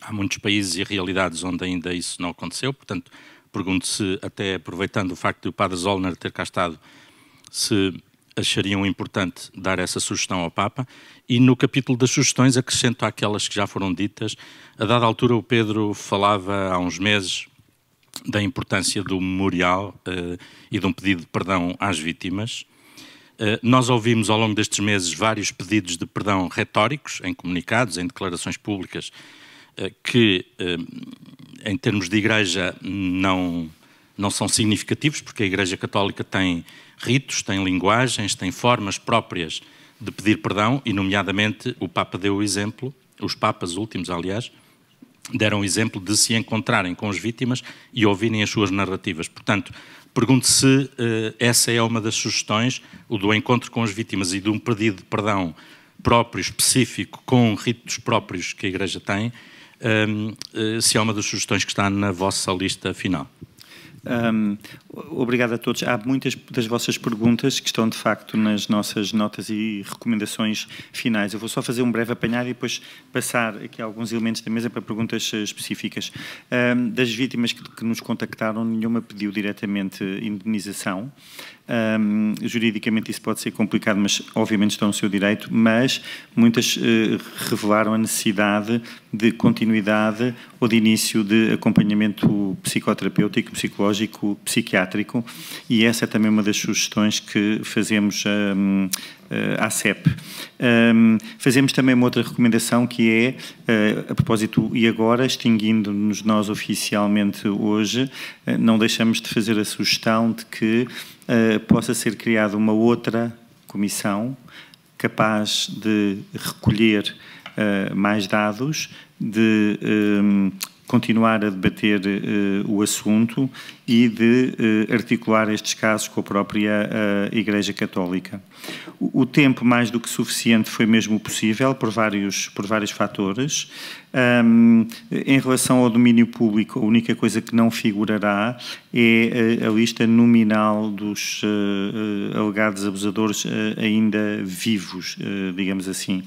Há muitos países e realidades onde ainda isso não aconteceu, portanto, pergunto se, até aproveitando o facto de o Padre Zollner ter cá estado, se achariam importante dar essa sugestão ao Papa. E no capítulo das sugestões acrescento àquelas que já foram ditas. A dada altura o Pedro falava há uns meses da importância do memorial e de um pedido de perdão às vítimas. Nós ouvimos ao longo destes meses vários pedidos de perdão retóricos, em comunicados, em declarações públicas, que em termos de Igreja não são significativos, porque a Igreja Católica tem ritos, tem linguagens, tem formas próprias de pedir perdão e, nomeadamente, o Papa deu o exemplo, os Papas últimos, aliás, deram o exemplo de se encontrarem com as vítimas e ouvirem as suas narrativas. Portanto, pergunto se essa é uma das sugestões, o do encontro com as vítimas e de um pedido de perdão próprio, específico, com ritos próprios que a Igreja tem, se é uma das sugestões que está na vossa lista final. Obrigado a todos. Há muitas das vossas perguntas que estão, de facto, nas nossas notas e recomendações finais. Eu vou só fazer um breve apanhado e depois passar aqui alguns elementos da mesa para perguntas específicas. Das vítimas que nos contactaram, nenhuma pediu diretamente indemnização. Juridicamente isso pode ser complicado, mas obviamente estão no seu direito, mas muitas revelaram a necessidade de continuidade ou de início de acompanhamento psicoterapêutico, psicológico, psiquiátrico, e essa é também uma das sugestões que fazemos à CEP. Fazemos também uma outra recomendação que é, a propósito, e agora, extinguindo-nos nós oficialmente hoje, não deixamos de fazer a sugestão de que possa ser criada uma outra comissão capaz de recolher mais dados, de continuar a debater o assunto e de articular estes casos com a própria Igreja Católica. O tempo mais do que suficiente foi mesmo possível por vários fatores. Em relação ao domínio público, a única coisa que não figurará é a lista nominal dos alegados abusadores ainda vivos, digamos assim.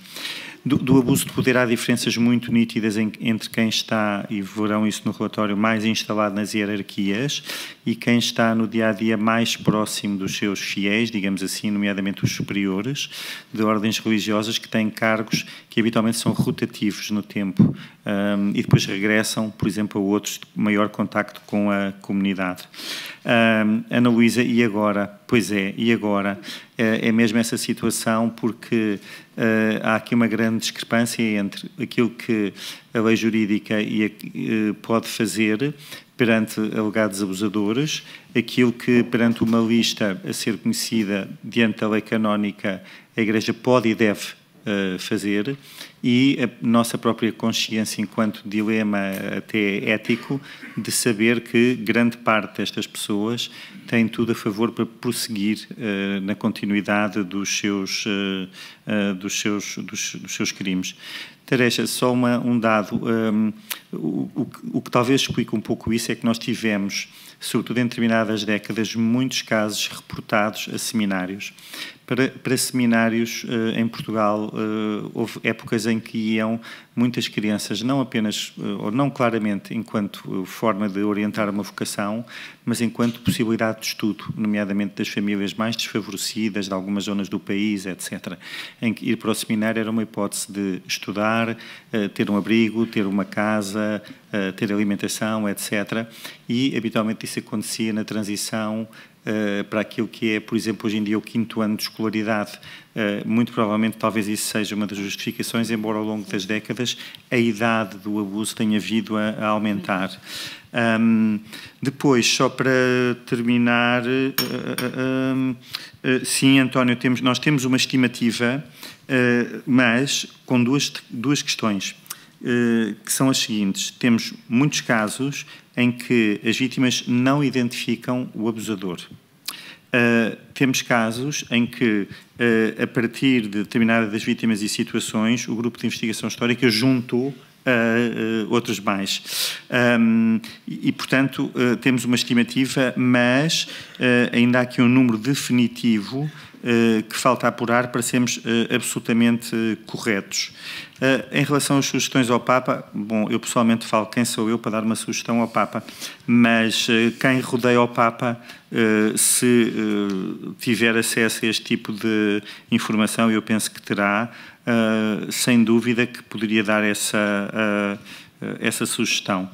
Do abuso de poder há diferenças muito nítidas entre quem está, e verão isso no relatório, mais instalado nas hierarquias e quem está no dia-a-dia mais próximo dos seus fiéis, digamos assim, nomeadamente os superiores, de ordens religiosas que têm cargos que habitualmente são rotativos no tempo e depois regressam, por exemplo, a outros de maior contacto com a comunidade. Ana Luísa, e agora? Pois é, e agora? É mesmo essa situação, porque há aqui uma grande discrepância entre aquilo que a lei jurídica pode fazer perante alegados abusadores, aquilo que perante uma lista a ser conhecida diante da lei canónica a Igreja pode e deve fazer, e a nossa própria consciência enquanto dilema até ético de saber que grande parte destas pessoas tem tudo a favor para prosseguir na continuidade dos seus crimes. Teresa, só um dado. O que talvez explique um pouco isso é que nós tivemos, sobretudo em determinadas décadas, muitos casos reportados a seminários. Para seminários em Portugal, houve épocas em que iam muitas crianças, não apenas, ou não claramente enquanto forma de orientar uma vocação, mas enquanto possibilidade de estudo, nomeadamente das famílias mais desfavorecidas de algumas zonas do país, etc. Em que ir para o seminário era uma hipótese de estudar, ter um abrigo, ter uma casa, ter alimentação, etc. E, habitualmente, isso acontecia na transição para aquilo que é, por exemplo, hoje em dia o 5º ano de escolaridade. Muito provavelmente, talvez isso seja uma das justificações, embora ao longo das décadas a idade do abuso tenha vindo a aumentar. Depois, só para terminar, sim, António, nós temos uma estimativa, mas com duas questões, que são as seguintes. Temos muitos casos em que as vítimas não identificam o abusador. Temos casos em que, a partir de determinadas das vítimas e situações, o grupo de investigação histórica juntou outros mais. Portanto, temos uma estimativa, mas ainda há aqui um número definitivo que falta apurar para sermos absolutamente corretos. Em relação às sugestões ao Papa, bom, eu pessoalmente falo quem sou eu para dar uma sugestão ao Papa, mas quem rodeia ao Papa, se tiver acesso a este tipo de informação, eu penso que terá, sem dúvida que poderia dar essa sugestão.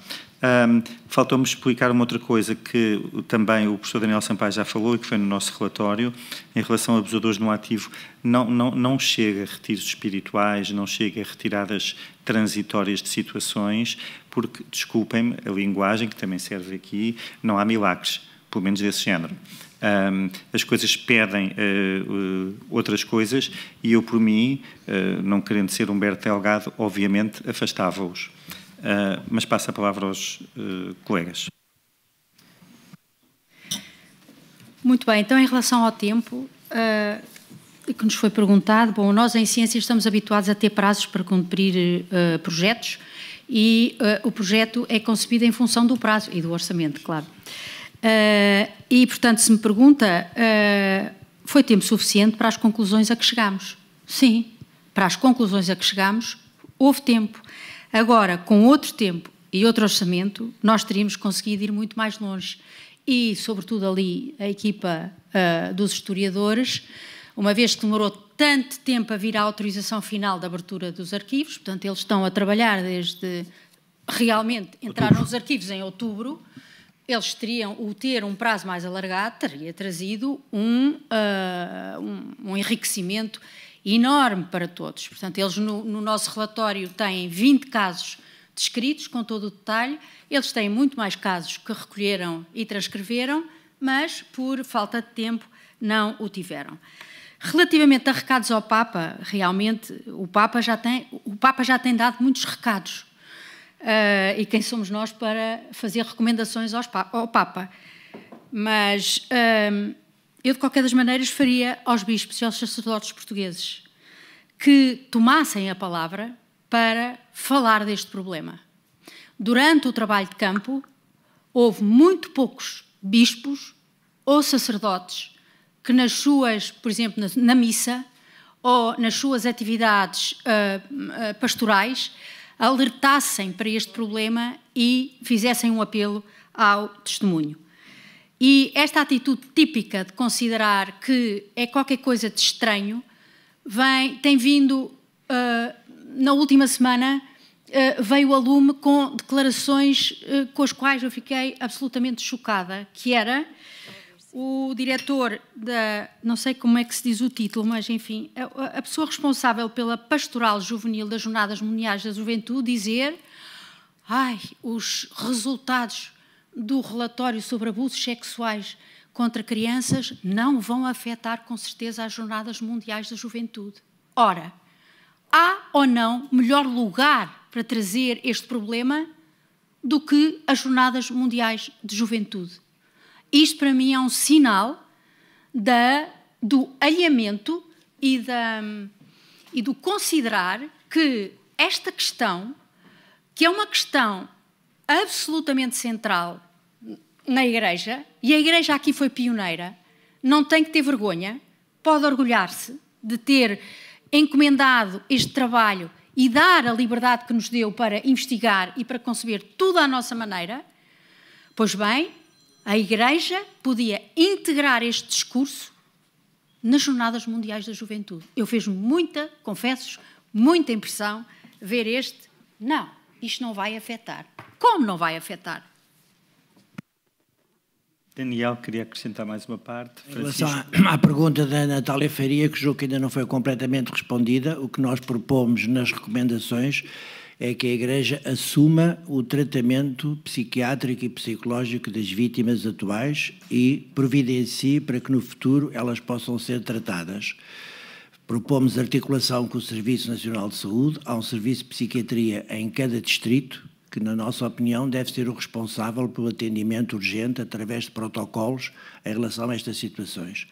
Faltou-me explicar uma outra coisa que também o professor Daniel Sampaio já falou e que foi no nosso relatório, em relação a abusadores no ativo. Não chega a retiros espirituais, não chega a retiradas transitórias de situações, porque, desculpem-me, a linguagem, que também serve aqui, não há milagres, pelo menos desse género. As coisas pedem outras coisas e eu, por mim, não querendo ser Humberto Delgado, obviamente afastava-os. Mas passo a palavra aos colegas. Muito bem, então em relação ao tempo que nos foi perguntado, bom, nós em ciência estamos habituados a ter prazos para cumprir projetos e o projeto é concebido em função do prazo e do orçamento, claro. E, portanto, se me pergunta, foi tempo suficiente para as conclusões a que chegámos? Sim, para as conclusões a que chegámos, houve tempo. Agora, com outro tempo e outro orçamento, nós teríamos conseguido ir muito mais longe. E, sobretudo ali, a equipa dos historiadores, uma vez que demorou tanto tempo a vir à autorização final da abertura dos arquivos, portanto, eles estão a trabalhar desde realmente entraram nos arquivos em outubro, eles teriam, ter um prazo mais alargado, teria trazido um enriquecimento enorme para todos. Portanto, eles no nosso relatório têm 20 casos descritos, com todo o detalhe. Eles têm muito mais casos que recolheram e transcreveram, mas, por falta de tempo, não o tiveram. Relativamente a recados ao Papa, realmente, o Papa já tem dado muitos recados. E quem somos nós para fazer recomendações ao Papa? Mas eu, de qualquer das maneiras, faria aos bispos e aos sacerdotes portugueses que tomassem a palavra para falar deste problema. Durante o trabalho de campo, houve muito poucos bispos ou sacerdotes que nas suas, por exemplo, na missa ou nas suas atividades pastorais, alertassem para este problema e fizessem um apelo ao testemunho. E esta atitude típica de considerar que é qualquer coisa de estranho tem vindo, na última semana, veio a lume com declarações com as quais eu fiquei absolutamente chocada, que era o diretor da, não sei como é que se diz o título, mas enfim, a pessoa responsável pela pastoral juvenil das Jornadas Mundiais da Juventude dizer: ai, os resultados do relatório sobre abusos sexuais contra crianças não vão afetar com certeza as Jornadas Mundiais da Juventude. Ora, há ou não melhor lugar para trazer este problema do que as Jornadas Mundiais de Juventude? Isto, para mim, é um sinal do alinhamento e do considerar que esta questão, que é uma questão absolutamente central na Igreja, e a Igreja aqui foi pioneira, não tem que ter vergonha, pode orgulhar-se de ter encomendado este trabalho e dar a liberdade que nos deu para investigar e para conceber tudo à nossa maneira. Pois bem, a Igreja podia integrar este discurso nas Jornadas Mundiais da Juventude. Eu fez-me muita, confesso, muita impressão ver este. Não, isto não vai afetar. Como não vai afetar? Daniel, queria acrescentar mais uma parte. Em relação à pergunta da Natália Faria, que julgo que ainda não foi completamente respondida, o que nós propomos nas recomendações é que a Igreja assuma o tratamento psiquiátrico e psicológico das vítimas atuais e providencie para que no futuro elas possam ser tratadas. Propomos articulação com o Serviço Nacional de Saúde. Há um serviço de psiquiatria em cada distrito, que, na nossa opinião, deve ser o responsável pelo atendimento urgente através de protocolos em relação a estas situações.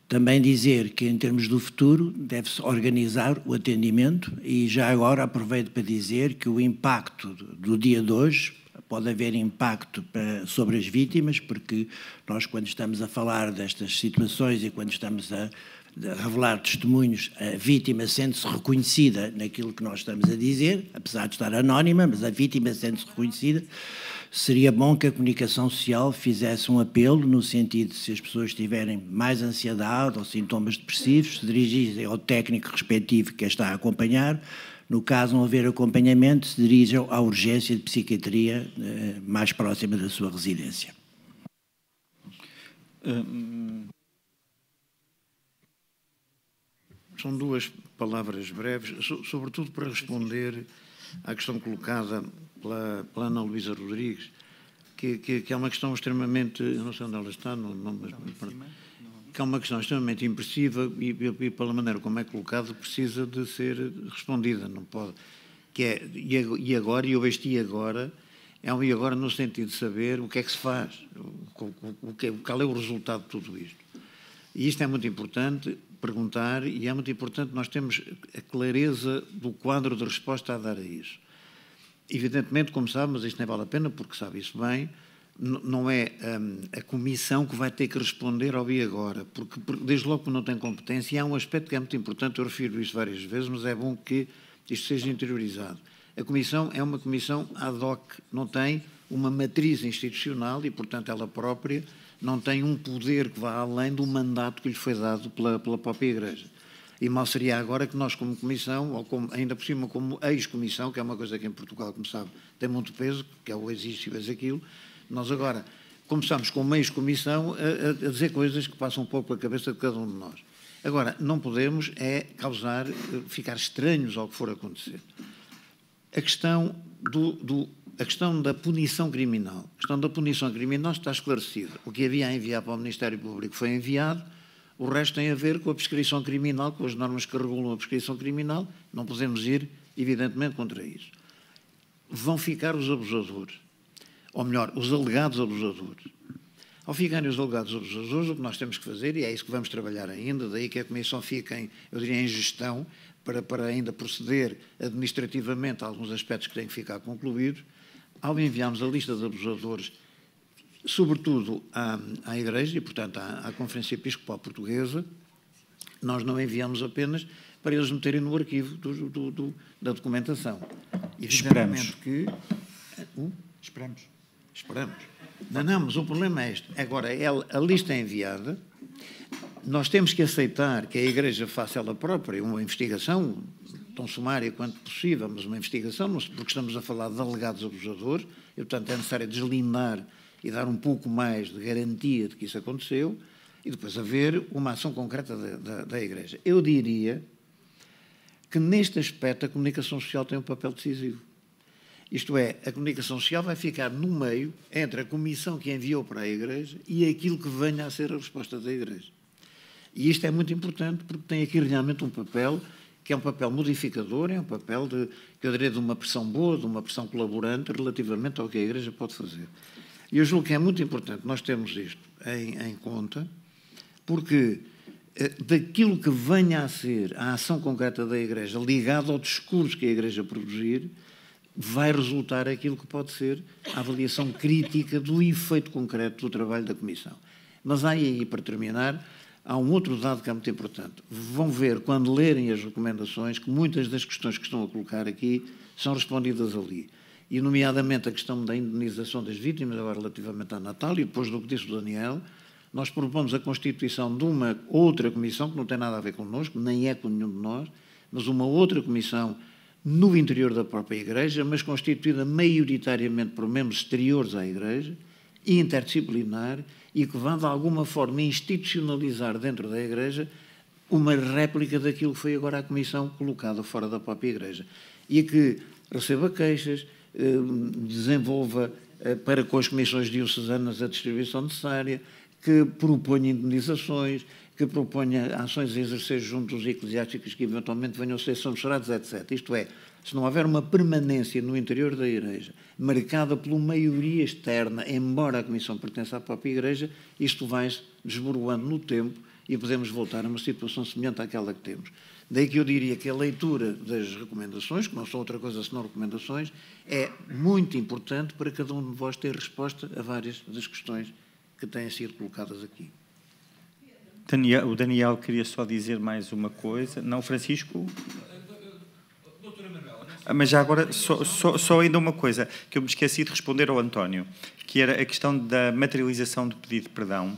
Também dizer que, em termos do futuro, deve-se organizar o atendimento e, já agora, aproveito para dizer que o impacto do dia de hoje pode haver impacto sobre as vítimas, porque nós, quando estamos a falar destas situações e quando estamos a revelar testemunhos, a vítima sente-se reconhecida naquilo que nós estamos a dizer, apesar de estar anónima, mas a vítima sente-se reconhecida. Seria bom que a comunicação social fizesse um apelo no sentido de, se as pessoas tiverem mais ansiedade ou sintomas depressivos, se dirigissem ao técnico respectivo que a está a acompanhar. No caso não haver acompanhamento, se dirijam à urgência de psiquiatria mais próxima da sua residência. São duas palavras breves, sobretudo para responder à questão colocada pela Ana Luísa Rodrigues, que é uma questão extremamente, eu não sei onde ela está, que é uma questão extremamente impressiva e pela maneira como é colocada precisa de ser respondida, não pode. Que é, e agora, e eu este e agora, é um e agora no sentido de saber o que é que se faz, qual é o resultado de tudo isto. E isto é muito importante perguntar, e é muito importante nós termos a clareza do quadro de resposta a dar a isso. Evidentemente, como sabe, mas isto nem vale a pena, porque sabe isso bem, não é a Comissão que vai ter que responder ao e agora, porque desde logo que não tem competência, e há um aspecto que é muito importante, eu refiro isso várias vezes, mas é bom que isto seja interiorizado. A Comissão é uma comissão ad hoc, não tem uma matriz institucional e, portanto, ela própria não tem um poder que vá além do mandato que lhe foi dado pela própria Igreja. E mal seria agora que nós, como Comissão, ou ainda por cima como ex-Comissão, que é uma coisa que em Portugal, como sabe, tem muito peso, que é o ex-isto e o ex-aquilo, nós agora começamos como ex-Comissão a dizer coisas que passam um pouco pela cabeça de cada um de nós. Agora, não podemos ficar estranhos ao que for acontecer. A questão da punição criminal. A questão da punição criminal está esclarecida. O que havia a enviar para o Ministério Público foi enviado, o resto tem a ver com a prescrição criminal, com as normas que regulam a prescrição criminal, não podemos ir, evidentemente, contra isso. Vão ficar os abusadores, ou melhor, os alegados abusadores. Ao ficarem os alegados abusadores, o que nós temos que fazer, e é isso que vamos trabalhar ainda, daí que a Comissão fique, em gestão, para ainda proceder administrativamente a alguns aspectos que têm que ficar concluídos, ao enviarmos a lista de abusadores, sobretudo à Igreja e, portanto, à Conferência Episcopal Portuguesa, nós não enviamos apenas para eles meterem no arquivo da documentação. Esperamos. Esperamos. Não, mas o problema é este. Agora, a lista é enviada, nós temos que aceitar que a Igreja faça ela própria uma investigação, tão sumária quanto possível, mas uma investigação, porque estamos a falar de alegados abusadores, e, portanto, é necessário deslindar e dar um pouco mais de garantia de que isso aconteceu, e depois haver uma ação concreta da Igreja. Eu diria que, neste aspecto, a comunicação social tem um papel decisivo. Isto é, a comunicação social vai ficar no meio entre a comissão que enviou para a Igreja e aquilo que venha a ser a resposta da Igreja. E isto é muito importante porque tem aqui realmente um papel que é um papel modificador, é um papel que eu diria de uma pressão boa, de uma pressão colaborante relativamente ao que a Igreja pode fazer. E eu julgo que é muito importante nós termos isto em conta, porque daquilo que venha a ser a ação concreta da Igreja, ligado ao discurso que a Igreja produzir, vai resultar aquilo que pode ser a avaliação crítica do efeito concreto do trabalho da Comissão. Mas aí, para terminar, há um outro dado que é muito importante. Vão ver, quando lerem as recomendações, que muitas das questões que estão a colocar aqui são respondidas ali. E, nomeadamente, a questão da indenização das vítimas, agora relativamente à Natália, e depois do que disse o Daniel, nós propomos a constituição de uma outra comissão, que não tem nada a ver connosco, nem é com nenhum de nós, mas uma outra comissão no interior da própria Igreja, mas constituída maioritariamente por membros exteriores à Igreja, interdisciplinar, e que vá, de alguma forma, institucionalizar dentro da Igreja uma réplica daquilo que foi agora a comissão colocada fora da própria Igreja. E que receba queixas, desenvolva para com as comissões diocesanas a distribuição necessária, que proponha indenizações, que proponha ações a exercer junto dos eclesiásticos que eventualmente venham a ser censurados, etc. Isto é, se não houver uma permanência no interior da Igreja, marcada pela maioria externa, embora a Comissão pertença à própria Igreja, isto vai-se desboroando no tempo e podemos voltar a uma situação semelhante àquela que temos. Daí que eu diria que a leitura das recomendações, que não são outra coisa senão recomendações, é muito importante para cada um de vós ter resposta a várias das questões que têm sido colocadas aqui. O Daniel queria só dizer mais uma coisa. Não, Francisco? Mas já agora, só ainda uma coisa, que eu me esqueci de responder ao António, que era a questão da materialização do pedido de perdão.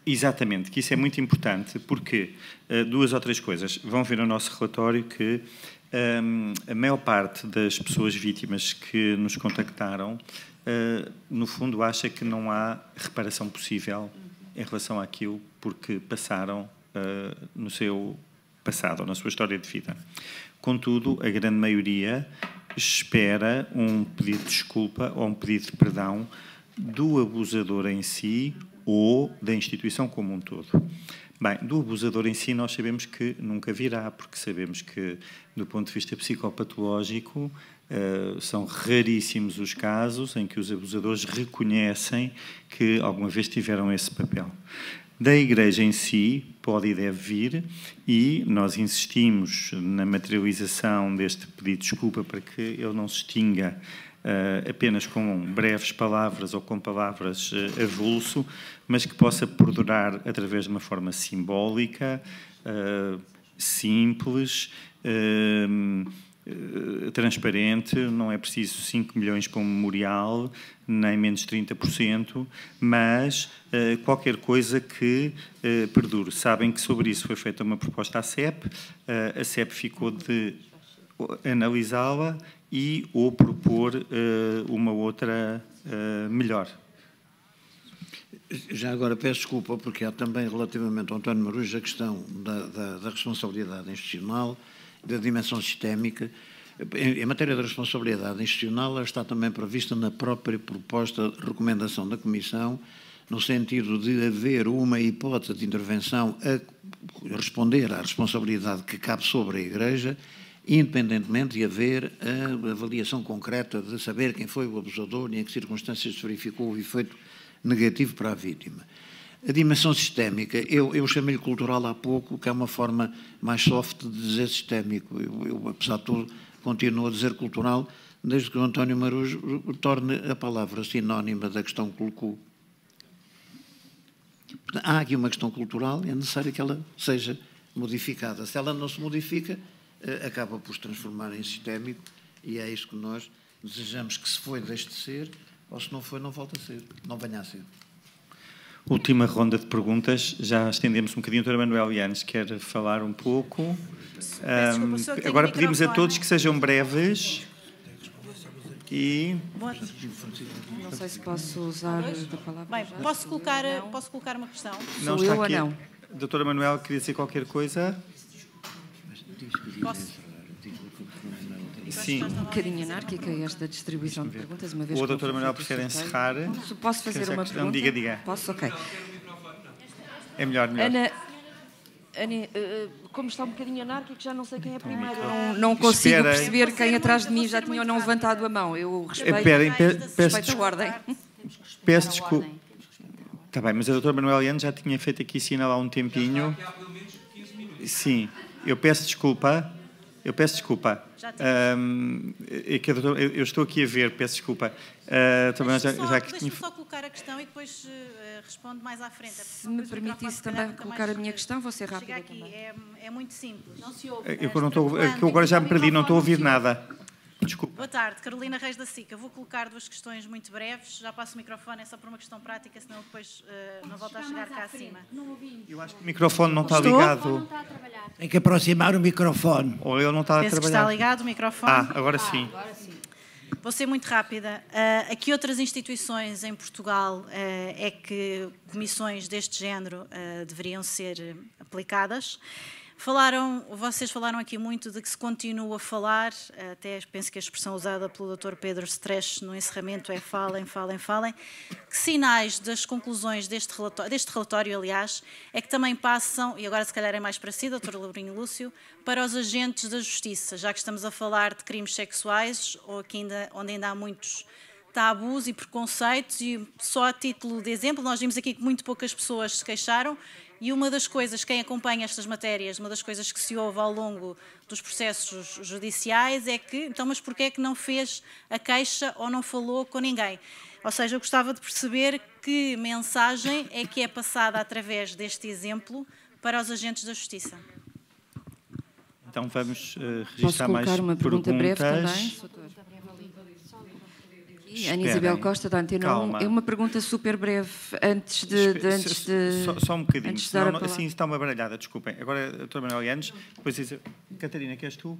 Exatamente, que isso é muito importante, porque duas ou três coisas. Vão ver no nosso relatório que a maior parte das pessoas vítimas que nos contactaram, no fundo, acha que não há reparação possível em relação àquilo porque passaram no seu passado, ou na sua história de vida. Contudo, a grande maioria espera um pedido de desculpa ou um pedido de perdão do abusador em si ou da instituição como um todo. Bem, do abusador em si nós sabemos que nunca virá, porque sabemos que, do ponto de vista psicopatológico, são raríssimos os casos em que os abusadores reconhecem que alguma vez tiveram esse papel. Da Igreja em si, pode e deve vir, e nós insistimos na materialização deste pedido de desculpa para que ele não se extinga apenas com breves palavras ou com palavras avulso, mas que possa perdurar através de uma forma simbólica, simples, transparente. Não é preciso 5 milhões para um memorial, nem menos 30%, mas qualquer coisa que perdure. Sabem que sobre isso foi feita uma proposta à CEP, a CEP ficou de analisá-la e ou propor uma outra melhor. Já agora peço desculpa, porque há também, relativamente ao António Marujo, a questão da responsabilidade institucional, da dimensão sistémica. Em matéria da responsabilidade institucional, ela está também prevista na própria proposta de recomendação da Comissão, no sentido de haver uma hipótese de intervenção a responder à responsabilidade que cabe sobre a Igreja, independentemente de haver a avaliação concreta de saber quem foi o abusador e em que circunstâncias se verificou o efeito negativo para a vítima. A dimensão sistémica, eu chamei-lhe cultural há pouco, que é uma forma mais soft de dizer sistémico. Eu, apesar de tudo, continuo a dizer cultural, desde que o António Marujo torne a palavra sinónima da questão que colocou. Há aqui uma questão cultural e é necessário que ela seja modificada. Se ela não se modifica, acaba por se transformar em sistémico, e é isso que nós desejamos que, se foi, deixe de ser, ou se não foi, não volta a ser, não venha a ser. Última ronda de perguntas, já estendemos um bocadinho. Doutora Manuel Yanes quer falar um pouco. Agora pedimos a todos que sejam breves. E... Não sei se posso usar a palavra. Bem, posso colocar uma questão? Não está aqui. Ou não? Doutora Manuel, queria dizer qualquer coisa? Posso? Sim. Um bocadinho anárquica esta distribuição de perguntas, uma vez que a doutora Manuel prefere encerrar. Posso fazer uma pergunta? Diga. Posso? Ok. É melhor. Ana, como está um bocadinho anárquico, já não sei quem é primeiro. Não consigo perceber quem atrás de mim já tinha ou não levantado a mão. Eu respeito a ordem. Está bem, mas a doutora Manuela Yanes já tinha feito aqui sinal há um tempinho. Já está aqui há pelo menos 15 minutos. Sim, eu peço desculpa. Eu estou aqui a ver, peço desculpa. Deixa-me só colocar a questão e depois respondo mais à frente. Se me permitisse também colocar a minha questão, vou ser rápida aqui, também. É muito simples. Não se ouve. Eu agora já me perdi, não estou a ouvir nada. Desculpa. Boa tarde, Carolina Reis da SICA. Vou colocar 2 questões muito breves. Já passo o microfone, é só por uma questão prática, senão depois não volta a chegar cá acima. Eu acho que o microfone não está ligado. Tem que aproximar o microfone. Ou ele não está a trabalhar. Penso que está ligado o microfone. Agora sim. Vou ser muito rápida. Aqui outras instituições em Portugal é que comissões deste género deveriam ser aplicadas. Vocês falaram aqui muito de que se continua a falar, até penso que a expressão usada pelo Dr. Pedro Stresch no encerramento é falem. Que sinais das conclusões deste relatório, aliás, é que também passam, e agora se calhar é mais para si, Dr. Lourinho Lúcio, para os agentes da justiça, já que estamos a falar de crimes sexuais, onde ainda há muitos tabus e preconceitos, e só a título de exemplo, nós vimos aqui que muito poucas pessoas se queixaram, e uma das coisas, quem acompanha estas matérias, uma das coisas que se ouve ao longo dos processos judiciais é que, então, mas porquê é que não fez a queixa ou não falou com ninguém? Ou seja, eu gostava de perceber que mensagem é que é passada através deste exemplo para os agentes da justiça. Então vamos registrar mais perguntas. Posso colocar uma pergunta breve também, doutor? Ana Isabel Costa, da Antena 1. É uma pergunta super breve, antes de só um bocadinho, assim está uma baralhada, desculpem. Agora a doutora Manuela Yanes, depois Catarina, queres tu?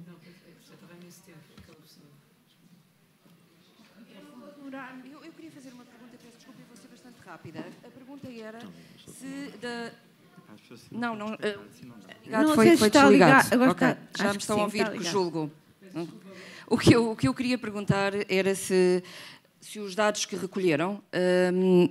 Eu queria fazer uma pergunta, peço desculpa, e vou ser bastante rápida. A pergunta era se... Foi desligado. Okay. Já me estão a ouvir, julgo. O que eu queria perguntar era se os dados que recolheram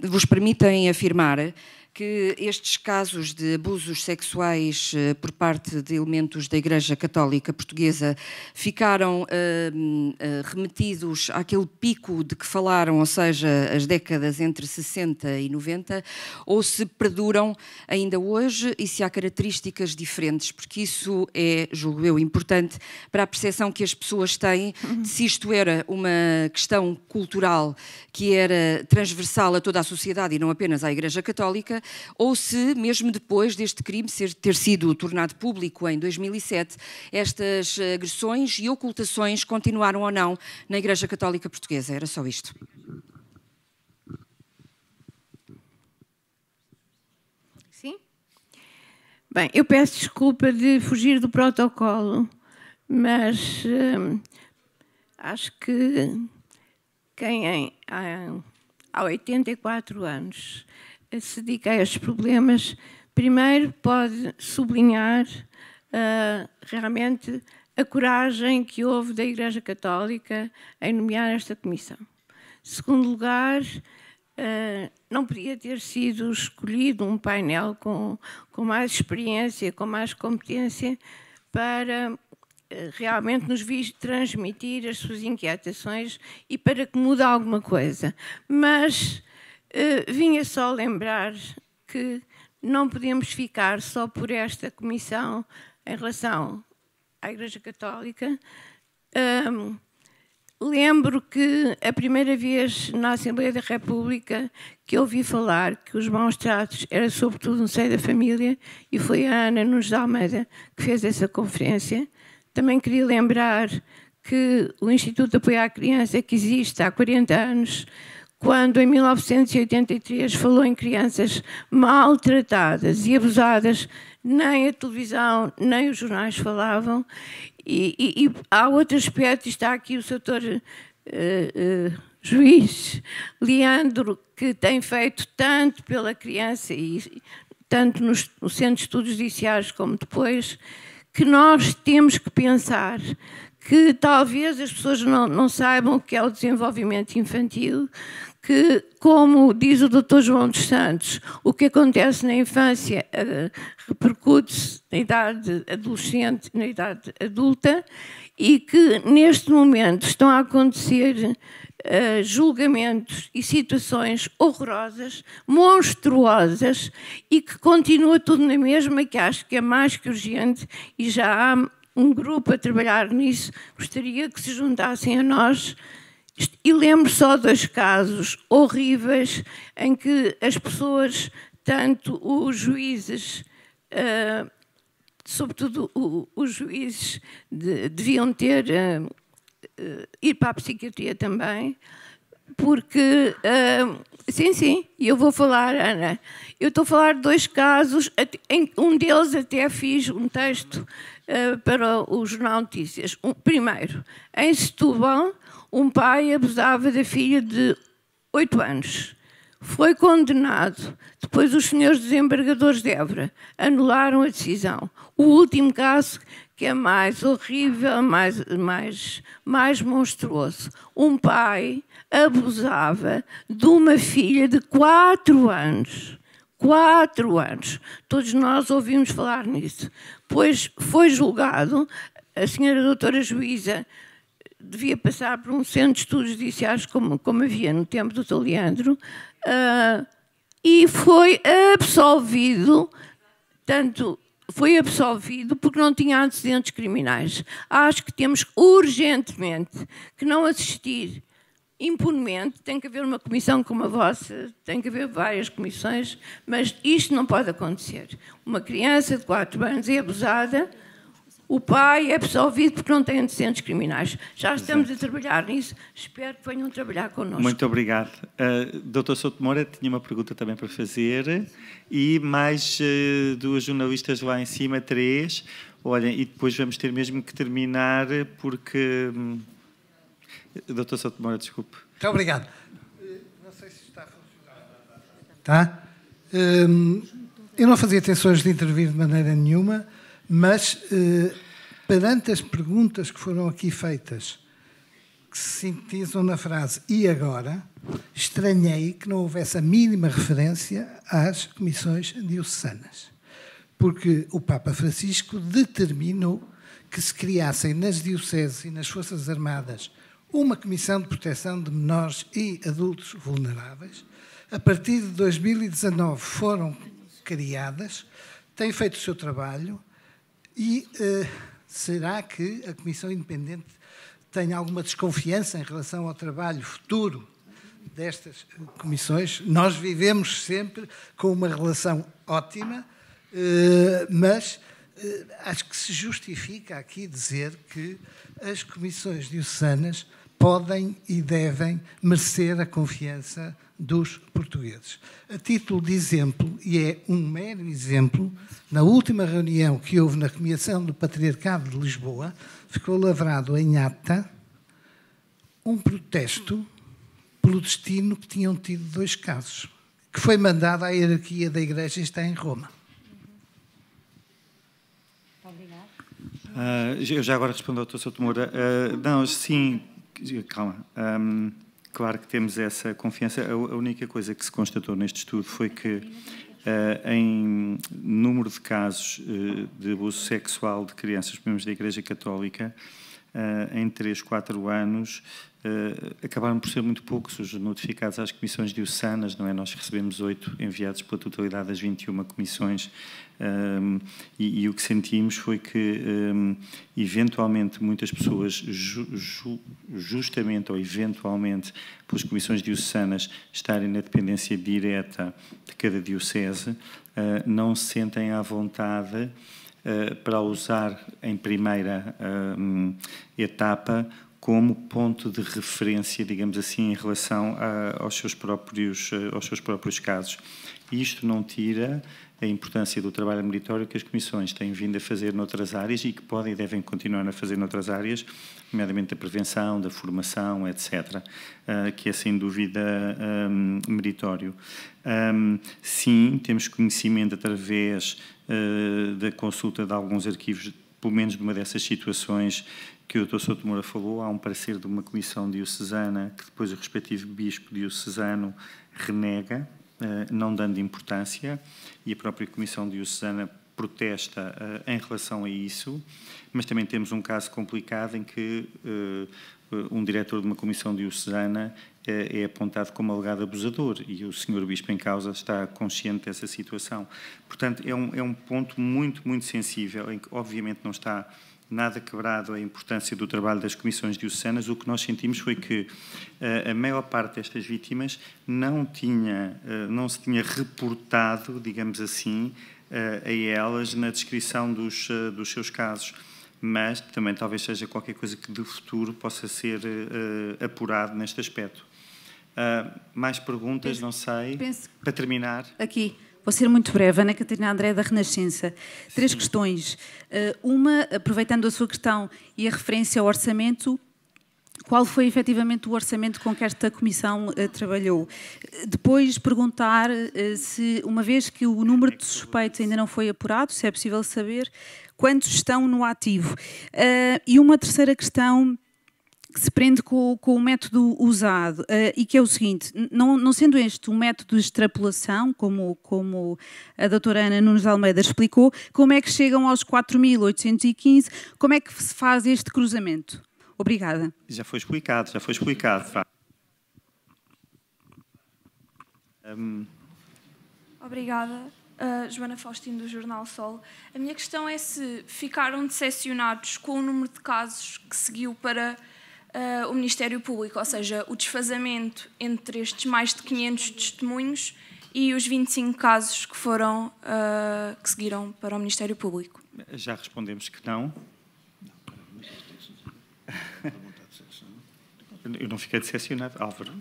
vos permitem afirmar que estes casos de abusos sexuais por parte de elementos da Igreja Católica Portuguesa ficaram remetidos àquele pico de que falaram, ou seja, as décadas entre 60 e 90, ou se perduram ainda hoje e se há características diferentes, porque isso é, julgo eu, importante para a percepção que as pessoas têm de se isto era uma questão cultural que era transversal a toda a sociedade e não apenas à Igreja Católica, ou se, mesmo depois deste crime ter sido tornado público em 2007, estas agressões e ocultações continuaram ou não na Igreja Católica Portuguesa. Era só isto. Sim? Bem, eu peço desculpa de fugir do protocolo, mas acho que quem há 84 anos se dedica a estes problemas, primeiro pode sublinhar realmente a coragem que houve da Igreja Católica em nomear esta comissão. Segundo lugar, não podia ter sido escolhido um painel com mais experiência, com mais competência para realmente nos transmitir as suas inquietações e para que mude alguma coisa. Mas vinha só lembrar que não podemos ficar só por esta comissão em relação à Igreja Católica. Lembro que a primeira vez na Assembleia da República que ouvi falar que os maus tratos era sobretudo no seio da família, e foi a Ana Nunes de Almeida que fez essa conferência. Também queria lembrar que o Instituto de Apoio à Criança, que existe há 40 anos, quando em 1983 falou em crianças maltratadas e abusadas, nem a televisão nem os jornais falavam. E há outro aspecto, e está aqui o Sr. Juiz Leandro, que tem feito tanto pela criança, e tanto no Centro de Estudos Judiciários como depois, que nós temos que pensar que talvez as pessoas não saibam o que é o desenvolvimento infantil, que, como diz o Dr. João dos Santos, o que acontece na infância repercute-se na idade adolescente, na idade adulta, e que neste momento estão a acontecer julgamentos e situações horrorosas, monstruosas, e que continua tudo na mesma, que acho que é mais que urgente, e já há um grupo a trabalhar nisso. Gostaria que se juntassem a nós. E lembro só 2 casos horríveis em que as pessoas, tanto os juízes, sobretudo os juízes, deviam ter ir para a psiquiatria também, porque, sim, e eu vou falar, Ana, eu estou a falar de 2 casos, um deles até fiz um texto para o Jornal Notícias. Primeiro, em Setúbal, um pai abusava da filha de 8 anos. Foi condenado. Depois os senhores desembargadores de Évora anularam a decisão. O último caso, que é mais horrível, mais monstruoso. Um pai abusava de uma filha de 4 anos. 4 anos. Todos nós ouvimos falar nisso. Pois foi julgado, a senhora doutora juíza devia passar por um centro de estudos judiciais, como havia no tempo do Dr. Leandro, e foi absolvido, foi absolvido porque não tinha antecedentes criminais. Acho que temos urgentemente que não assistir impunemente. Tem que haver uma comissão como a vossa, tem que haver várias comissões, mas isto não pode acontecer. Uma criança de 4 anos é abusada, o pai é absolvido porque não tem antecedentes criminais. Já estamos a trabalhar nisso, espero que venham trabalhar connosco. Muito obrigado. Dr. Souto Moura tinha uma pergunta também para fazer, e mais 2 jornalistas lá em cima, 3. Olhem, e depois vamos ter mesmo que terminar, porque... Dr. Souto Moura, desculpe. Muito obrigado. Não sei se está a funcionar. Tá? Eu não fazia intenções de intervir de maneira nenhuma, mas perante as perguntas que foram aqui feitas, que se sintetizam na frase "e agora?", estranhei que não houvesse a mínima referência às comissões diocesanas. Porque o Papa Francisco determinou que se criassem nas dioceses e nas Forças Armadas uma comissão de proteção de menores e adultos vulneráveis. A partir de 2019 foram criadas, têm feito o seu trabalho. E será que a Comissão Independente tem alguma desconfiança em relação ao trabalho futuro destas comissões? Nós vivemos sempre com uma relação ótima, mas acho que se justifica aqui dizer que as comissões diocesanas podem e devem merecer a confiança dos portugueses. A título de exemplo, e é um mero exemplo, na última reunião que houve na Comissão do Patriarcado de Lisboa, ficou lavrado em ata um protesto pelo destino que tinham tido 2 casos, que foi mandado à hierarquia da Igreja e está em Roma. Eu já agora respondo ao Dr. Souto Moura. Não, sim, calma. Claro que temos essa confiança. A única coisa que se constatou neste estudo foi que em número de casos de abuso sexual de crianças membros da Igreja Católica, em 3, 4 anos, acabaram por ser muito poucos os notificados às comissões diocesanas, não é? Nós recebemos 8 enviados pela totalidade das 21 comissões, e o que sentimos foi que, eventualmente, muitas pessoas, justamente ou eventualmente, pelas comissões diocesanas estarem na dependência direta de cada diocese, não se sentem à vontade para usar em primeira etapa como ponto de referência, digamos assim, em relação aos seus próprios casos. Isto não tira a importância do trabalho meritório que as comissões têm vindo a fazer noutras áreas e que podem e devem continuar a fazer noutras áreas, nomeadamente da prevenção, da formação, etc., que é sem dúvida meritório. Sim, temos conhecimento através da consulta de alguns arquivos, pelo menos de uma dessas situações que o Dr. Souto Moura falou. Há um parecer de uma comissão diocesana que depois o respectivo bispo diocesano renega, não dando importância, e a própria comissão diocesana protesta em relação a isso, mas também temos um caso complicado em que um diretor de uma comissão diocesana é apontado como alegado abusador e o senhor bispo em causa está consciente dessa situação. Portanto, é um ponto muito, muito sensível, em que obviamente não está nada quebrado a importância do trabalho das comissões diocesanas. O que nós sentimos foi que a maior parte destas vítimas não se tinha reportado, digamos assim, a elas na descrição dos seus casos. Mas também talvez seja qualquer coisa que de futuro possa ser apurado neste aspecto. Mais perguntas? Não sei. Para terminar. Aqui. Vou ser muito breve. Ana Catarina André, da Renascença. 3 questões. Uma, aproveitando a sua questão e a referência ao orçamento, qual foi efetivamente o orçamento com que esta comissão trabalhou? Depois perguntar se, uma vez que o número de suspeitos ainda não foi apurado, se é possível saber quantos estão no ativo. E uma terceira questão que se prende com o método usado, e que é o seguinte: não sendo este um método de extrapolação, como a doutora Ana Nunes Almeida explicou, como é que chegam aos 4.815, como é que se faz este cruzamento? Obrigada. Já foi explicado. Obrigada. Joana Faustino, do Jornal Sol. A minha questão é se ficaram decepcionados com o número de casos que seguiu para o Ministério Público, ou seja, o desfazamento entre estes mais de 500 testemunhos e os 25 casos que seguiram para o Ministério Público. Já respondemos que não. Eu não fiquei decepcionado, Álvaro.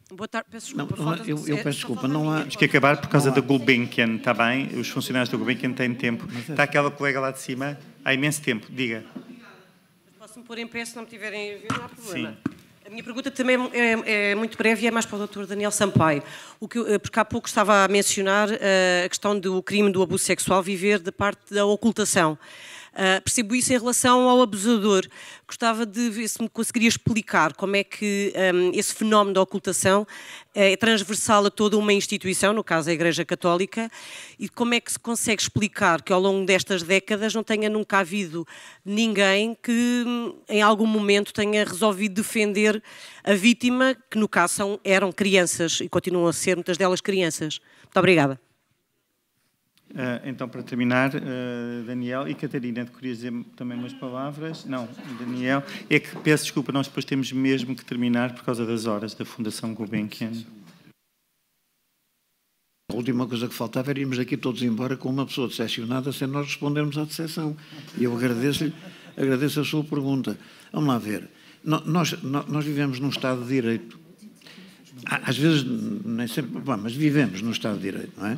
Boa tarde, peço desculpa. Eu peço desculpa, não há... Temos que acabar por causa da Gulbenkian, está bem? Os funcionários da Gulbenkian têm tempo. Está aquela colega lá de cima há imenso tempo, diga. Posso-me pôr em pé se não me tiverem a ver, não há problema. Sim. A minha pergunta também é muito breve e é mais para o Dr. Daniel Sampaio. Porque há pouco estava a mencionar a questão do crime do abuso sexual viver da parte da ocultação. Percebo isso em relação ao abusador. Gostava de ver se me conseguiria explicar como é que esse fenómeno da ocultação é transversal a toda uma instituição, no caso a Igreja Católica, e como é que se consegue explicar que ao longo destas décadas não tenha nunca havido ninguém que em algum momento tenha resolvido defender a vítima, que no caso eram crianças e continuam a ser muitas delas crianças. Muito obrigada. Então, para terminar, Daniel e Catarina, queria dizer também umas palavras. Não, Daniel. É que peço desculpa, nós depois temos mesmo que terminar por causa das horas da Fundação Gulbenkian. A última coisa que faltava era irmos aqui todos embora com uma pessoa decepcionada sem nós respondermos à decepção. E eu agradeço a sua pergunta. Vamos lá ver. Nós vivemos num Estado de Direito. Às vezes, nem sempre, mas vivemos num Estado de Direito, não é?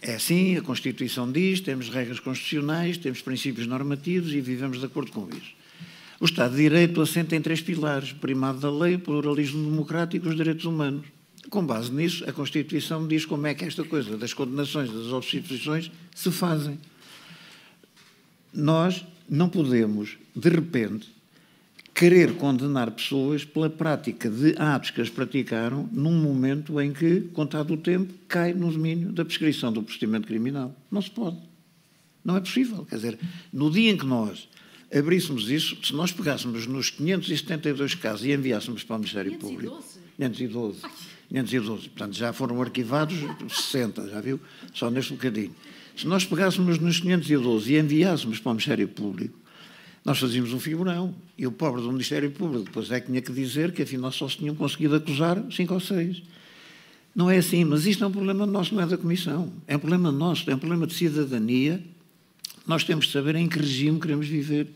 É assim, a Constituição diz, temos regras constitucionais, temos princípios normativos e vivemos de acordo com isso. O Estado de Direito assenta em 3 pilares: o primado da lei, o pluralismo democrático e os direitos humanos. Com base nisso, a Constituição diz como é que esta coisa das condenações, das obstituições, se fazem. Nós não podemos, de repente, querer condenar pessoas pela prática de atos que as praticaram num momento em que, contado o tempo, cai no domínio da prescrição do procedimento criminal. Não se pode. Não é possível. Quer dizer, no dia em que nós abríssemos isso, se nós pegássemos nos 572 casos e enviássemos para o Ministério Público... 512. Portanto, já foram arquivados 60, já viu? Só neste bocadinho. Se nós pegássemos nos 512 e enviássemos para o Ministério Público, nós fazíamos um figurão. E o pobre do Ministério Público depois é que tinha que dizer que afinal só se tinham conseguido acusar 5 ou 6. Não é assim, mas isto é um problema nosso, não é da Comissão. É um problema nosso, é um problema de cidadania. Nós temos de saber em que regime queremos viver.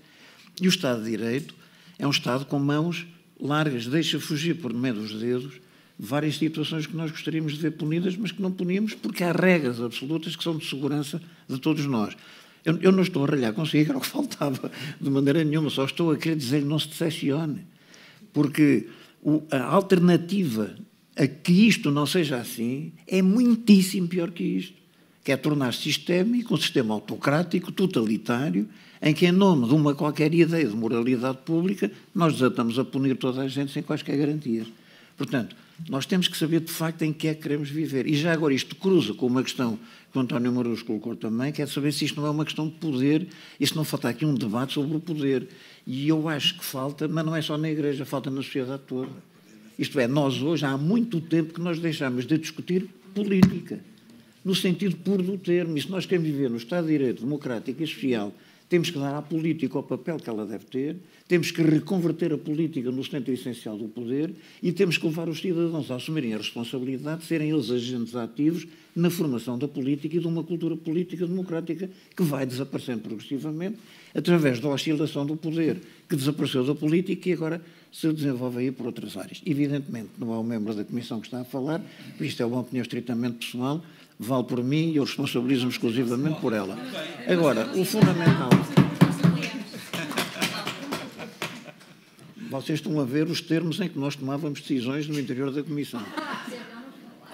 E o Estado de Direito é um Estado com mãos largas, deixa fugir por meio dos dedos várias situações que nós gostaríamos de ver punidas, mas que não punimos porque há regras absolutas que são de segurança de todos nós. Eu não estou a ralhar consigo, era o que faltava, de maneira nenhuma, só estou a querer dizer-lhe não se decepcione, porque a alternativa a que isto não seja assim é muitíssimo pior que isto, que é tornar-se sistémico, um sistema autocrático, totalitário, em que, em nome de uma qualquer ideia de moralidade pública, nós desatamos a punir toda a gente sem quaisquer garantias. Portanto, Nós temos que saber, de facto, em que é que queremos viver. E já agora isto cruza com uma questão que o António Mouros colocou também, que é saber se isto não é uma questão de poder e se não falta aqui um debate sobre o poder. E eu acho que falta, mas não é só na Igreja, falta na sociedade toda. Isto é, nós hoje, há muito tempo que nós deixamos de discutir política, no sentido puro do termo. E se nós queremos viver no Estado de Direito, democrático e social, temos que dar à política o papel que ela deve ter, temos que reconverter a política no centro essencial do poder e temos que levar os cidadãos a assumirem a responsabilidade de serem eles agentes ativos na formação da política e de uma cultura política democrática que vai desaparecendo progressivamente através da oscilação do poder que desapareceu da política e agora se desenvolve aí por outras áreas. Evidentemente, não é o membro da Comissão que está a falar, isto é uma opinião estritamente pessoal, vale por mim e eu responsabilizo-me exclusivamente por ela. Agora, o fundamental... Vocês estão a ver os termos em que nós tomávamos decisões no interior da Comissão.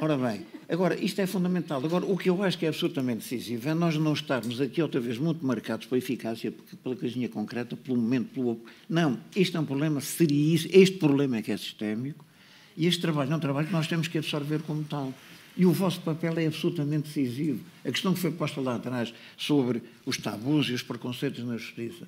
Ora bem, agora, isto é fundamental. Agora, o que eu acho que é absolutamente decisivo é nós não estarmos aqui outra vez muito marcados pela eficácia, pela casinha concreta, pelo momento, pelo... Não, isto é um problema seríssimo, este problema é que é sistémico e este trabalho é um trabalho que nós temos que absorver como tal. E o vosso papel é absolutamente decisivo. A questão que foi posta lá atrás sobre os tabus e os preconceitos na justiça,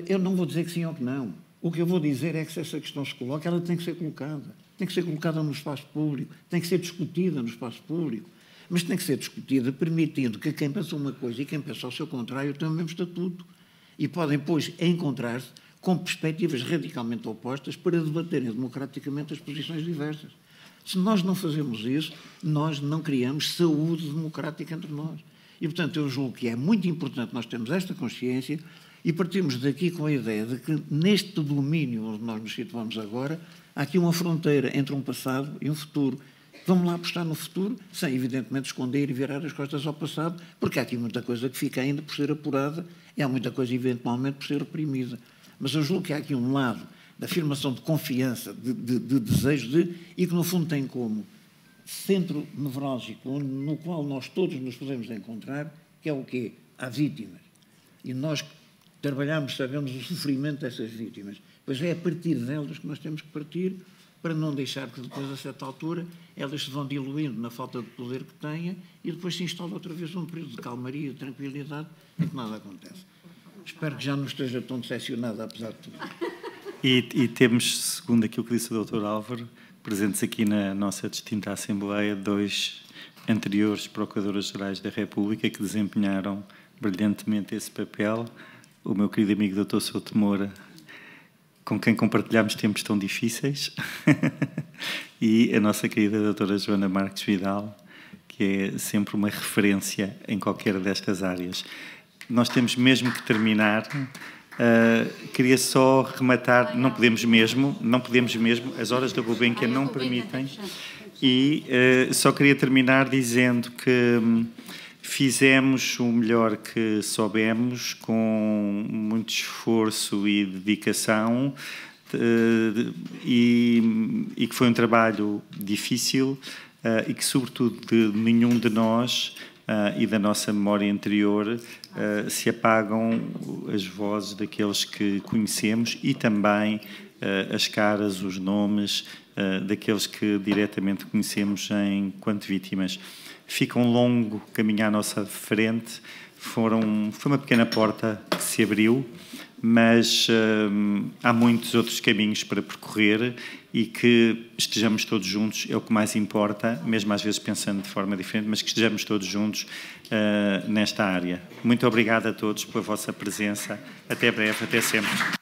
eu não vou dizer que sim ou que não. O que eu vou dizer é que se essa questão se coloca, ela tem que ser colocada. Tem que ser colocada no espaço público, tem que ser discutida no espaço público, mas tem que ser discutida permitindo que quem pensa uma coisa e quem pensa ao seu contrário tenham o mesmo estatuto. E podem, pois, encontrar-se com perspectivas radicalmente opostas para debaterem democraticamente as posições diversas. Se nós não fazemos isso, nós não criamos saúde democrática entre nós. E, portanto, eu julgo que é muito importante nós termos esta consciência e partimos daqui com a ideia de que neste domínio onde nós nos situamos agora, há aqui uma fronteira entre um passado e um futuro. Vamos lá apostar no futuro, sem evidentemente esconder e virar as costas ao passado, porque há aqui muita coisa que fica ainda por ser apurada e há muita coisa eventualmente por ser reprimida. Mas eu julgo que há aqui um lado da afirmação de confiança, de desejo de, e que no fundo tem como centro nevrálgico no qual nós todos nos podemos encontrar, que é o quê? Há vítimas. E nós trabalhamos, sabemos o sofrimento dessas vítimas. Pois é a partir delas que nós temos que partir para não deixar que depois, a certa altura, elas se vão diluindo na falta de poder que tenham e depois se instala outra vez um período de calmaria, de tranquilidade, em que nada acontece. Espero que já não esteja tão decepcionado, apesar de tudo. E temos, segundo aquilo que disse o Dr. Álvaro, presentes aqui na nossa distinta Assembleia, 2 anteriores Procuradores-Gerais da República que desempenharam brilhantemente esse papel. O meu querido amigo Dr. Souto Moura, com quem compartilhámos tempos tão difíceis, e a nossa querida doutora Joana Marques Vidal, que é sempre uma referência em qualquer destas áreas. Nós temos mesmo que terminar. Queria só rematar, não podemos mesmo, as horas da Gulbenkian não permitem, e só queria terminar dizendo que fizemos o melhor que soubemos, com muito esforço e dedicação, e que foi um trabalho difícil e que, sobretudo, de nenhum de nós e da nossa memória interior se apagam as vozes daqueles que conhecemos e também as caras, os nomes daqueles que diretamente conhecemos enquanto vítimas. Fica um longo caminho à nossa frente, foi uma pequena porta que se abriu, mas há muitos outros caminhos para percorrer e que estejamos todos juntos é o que mais importa, mesmo às vezes pensando de forma diferente, mas que estejamos todos juntos nesta área. Muito obrigado a todos pela vossa presença. Até breve, até sempre.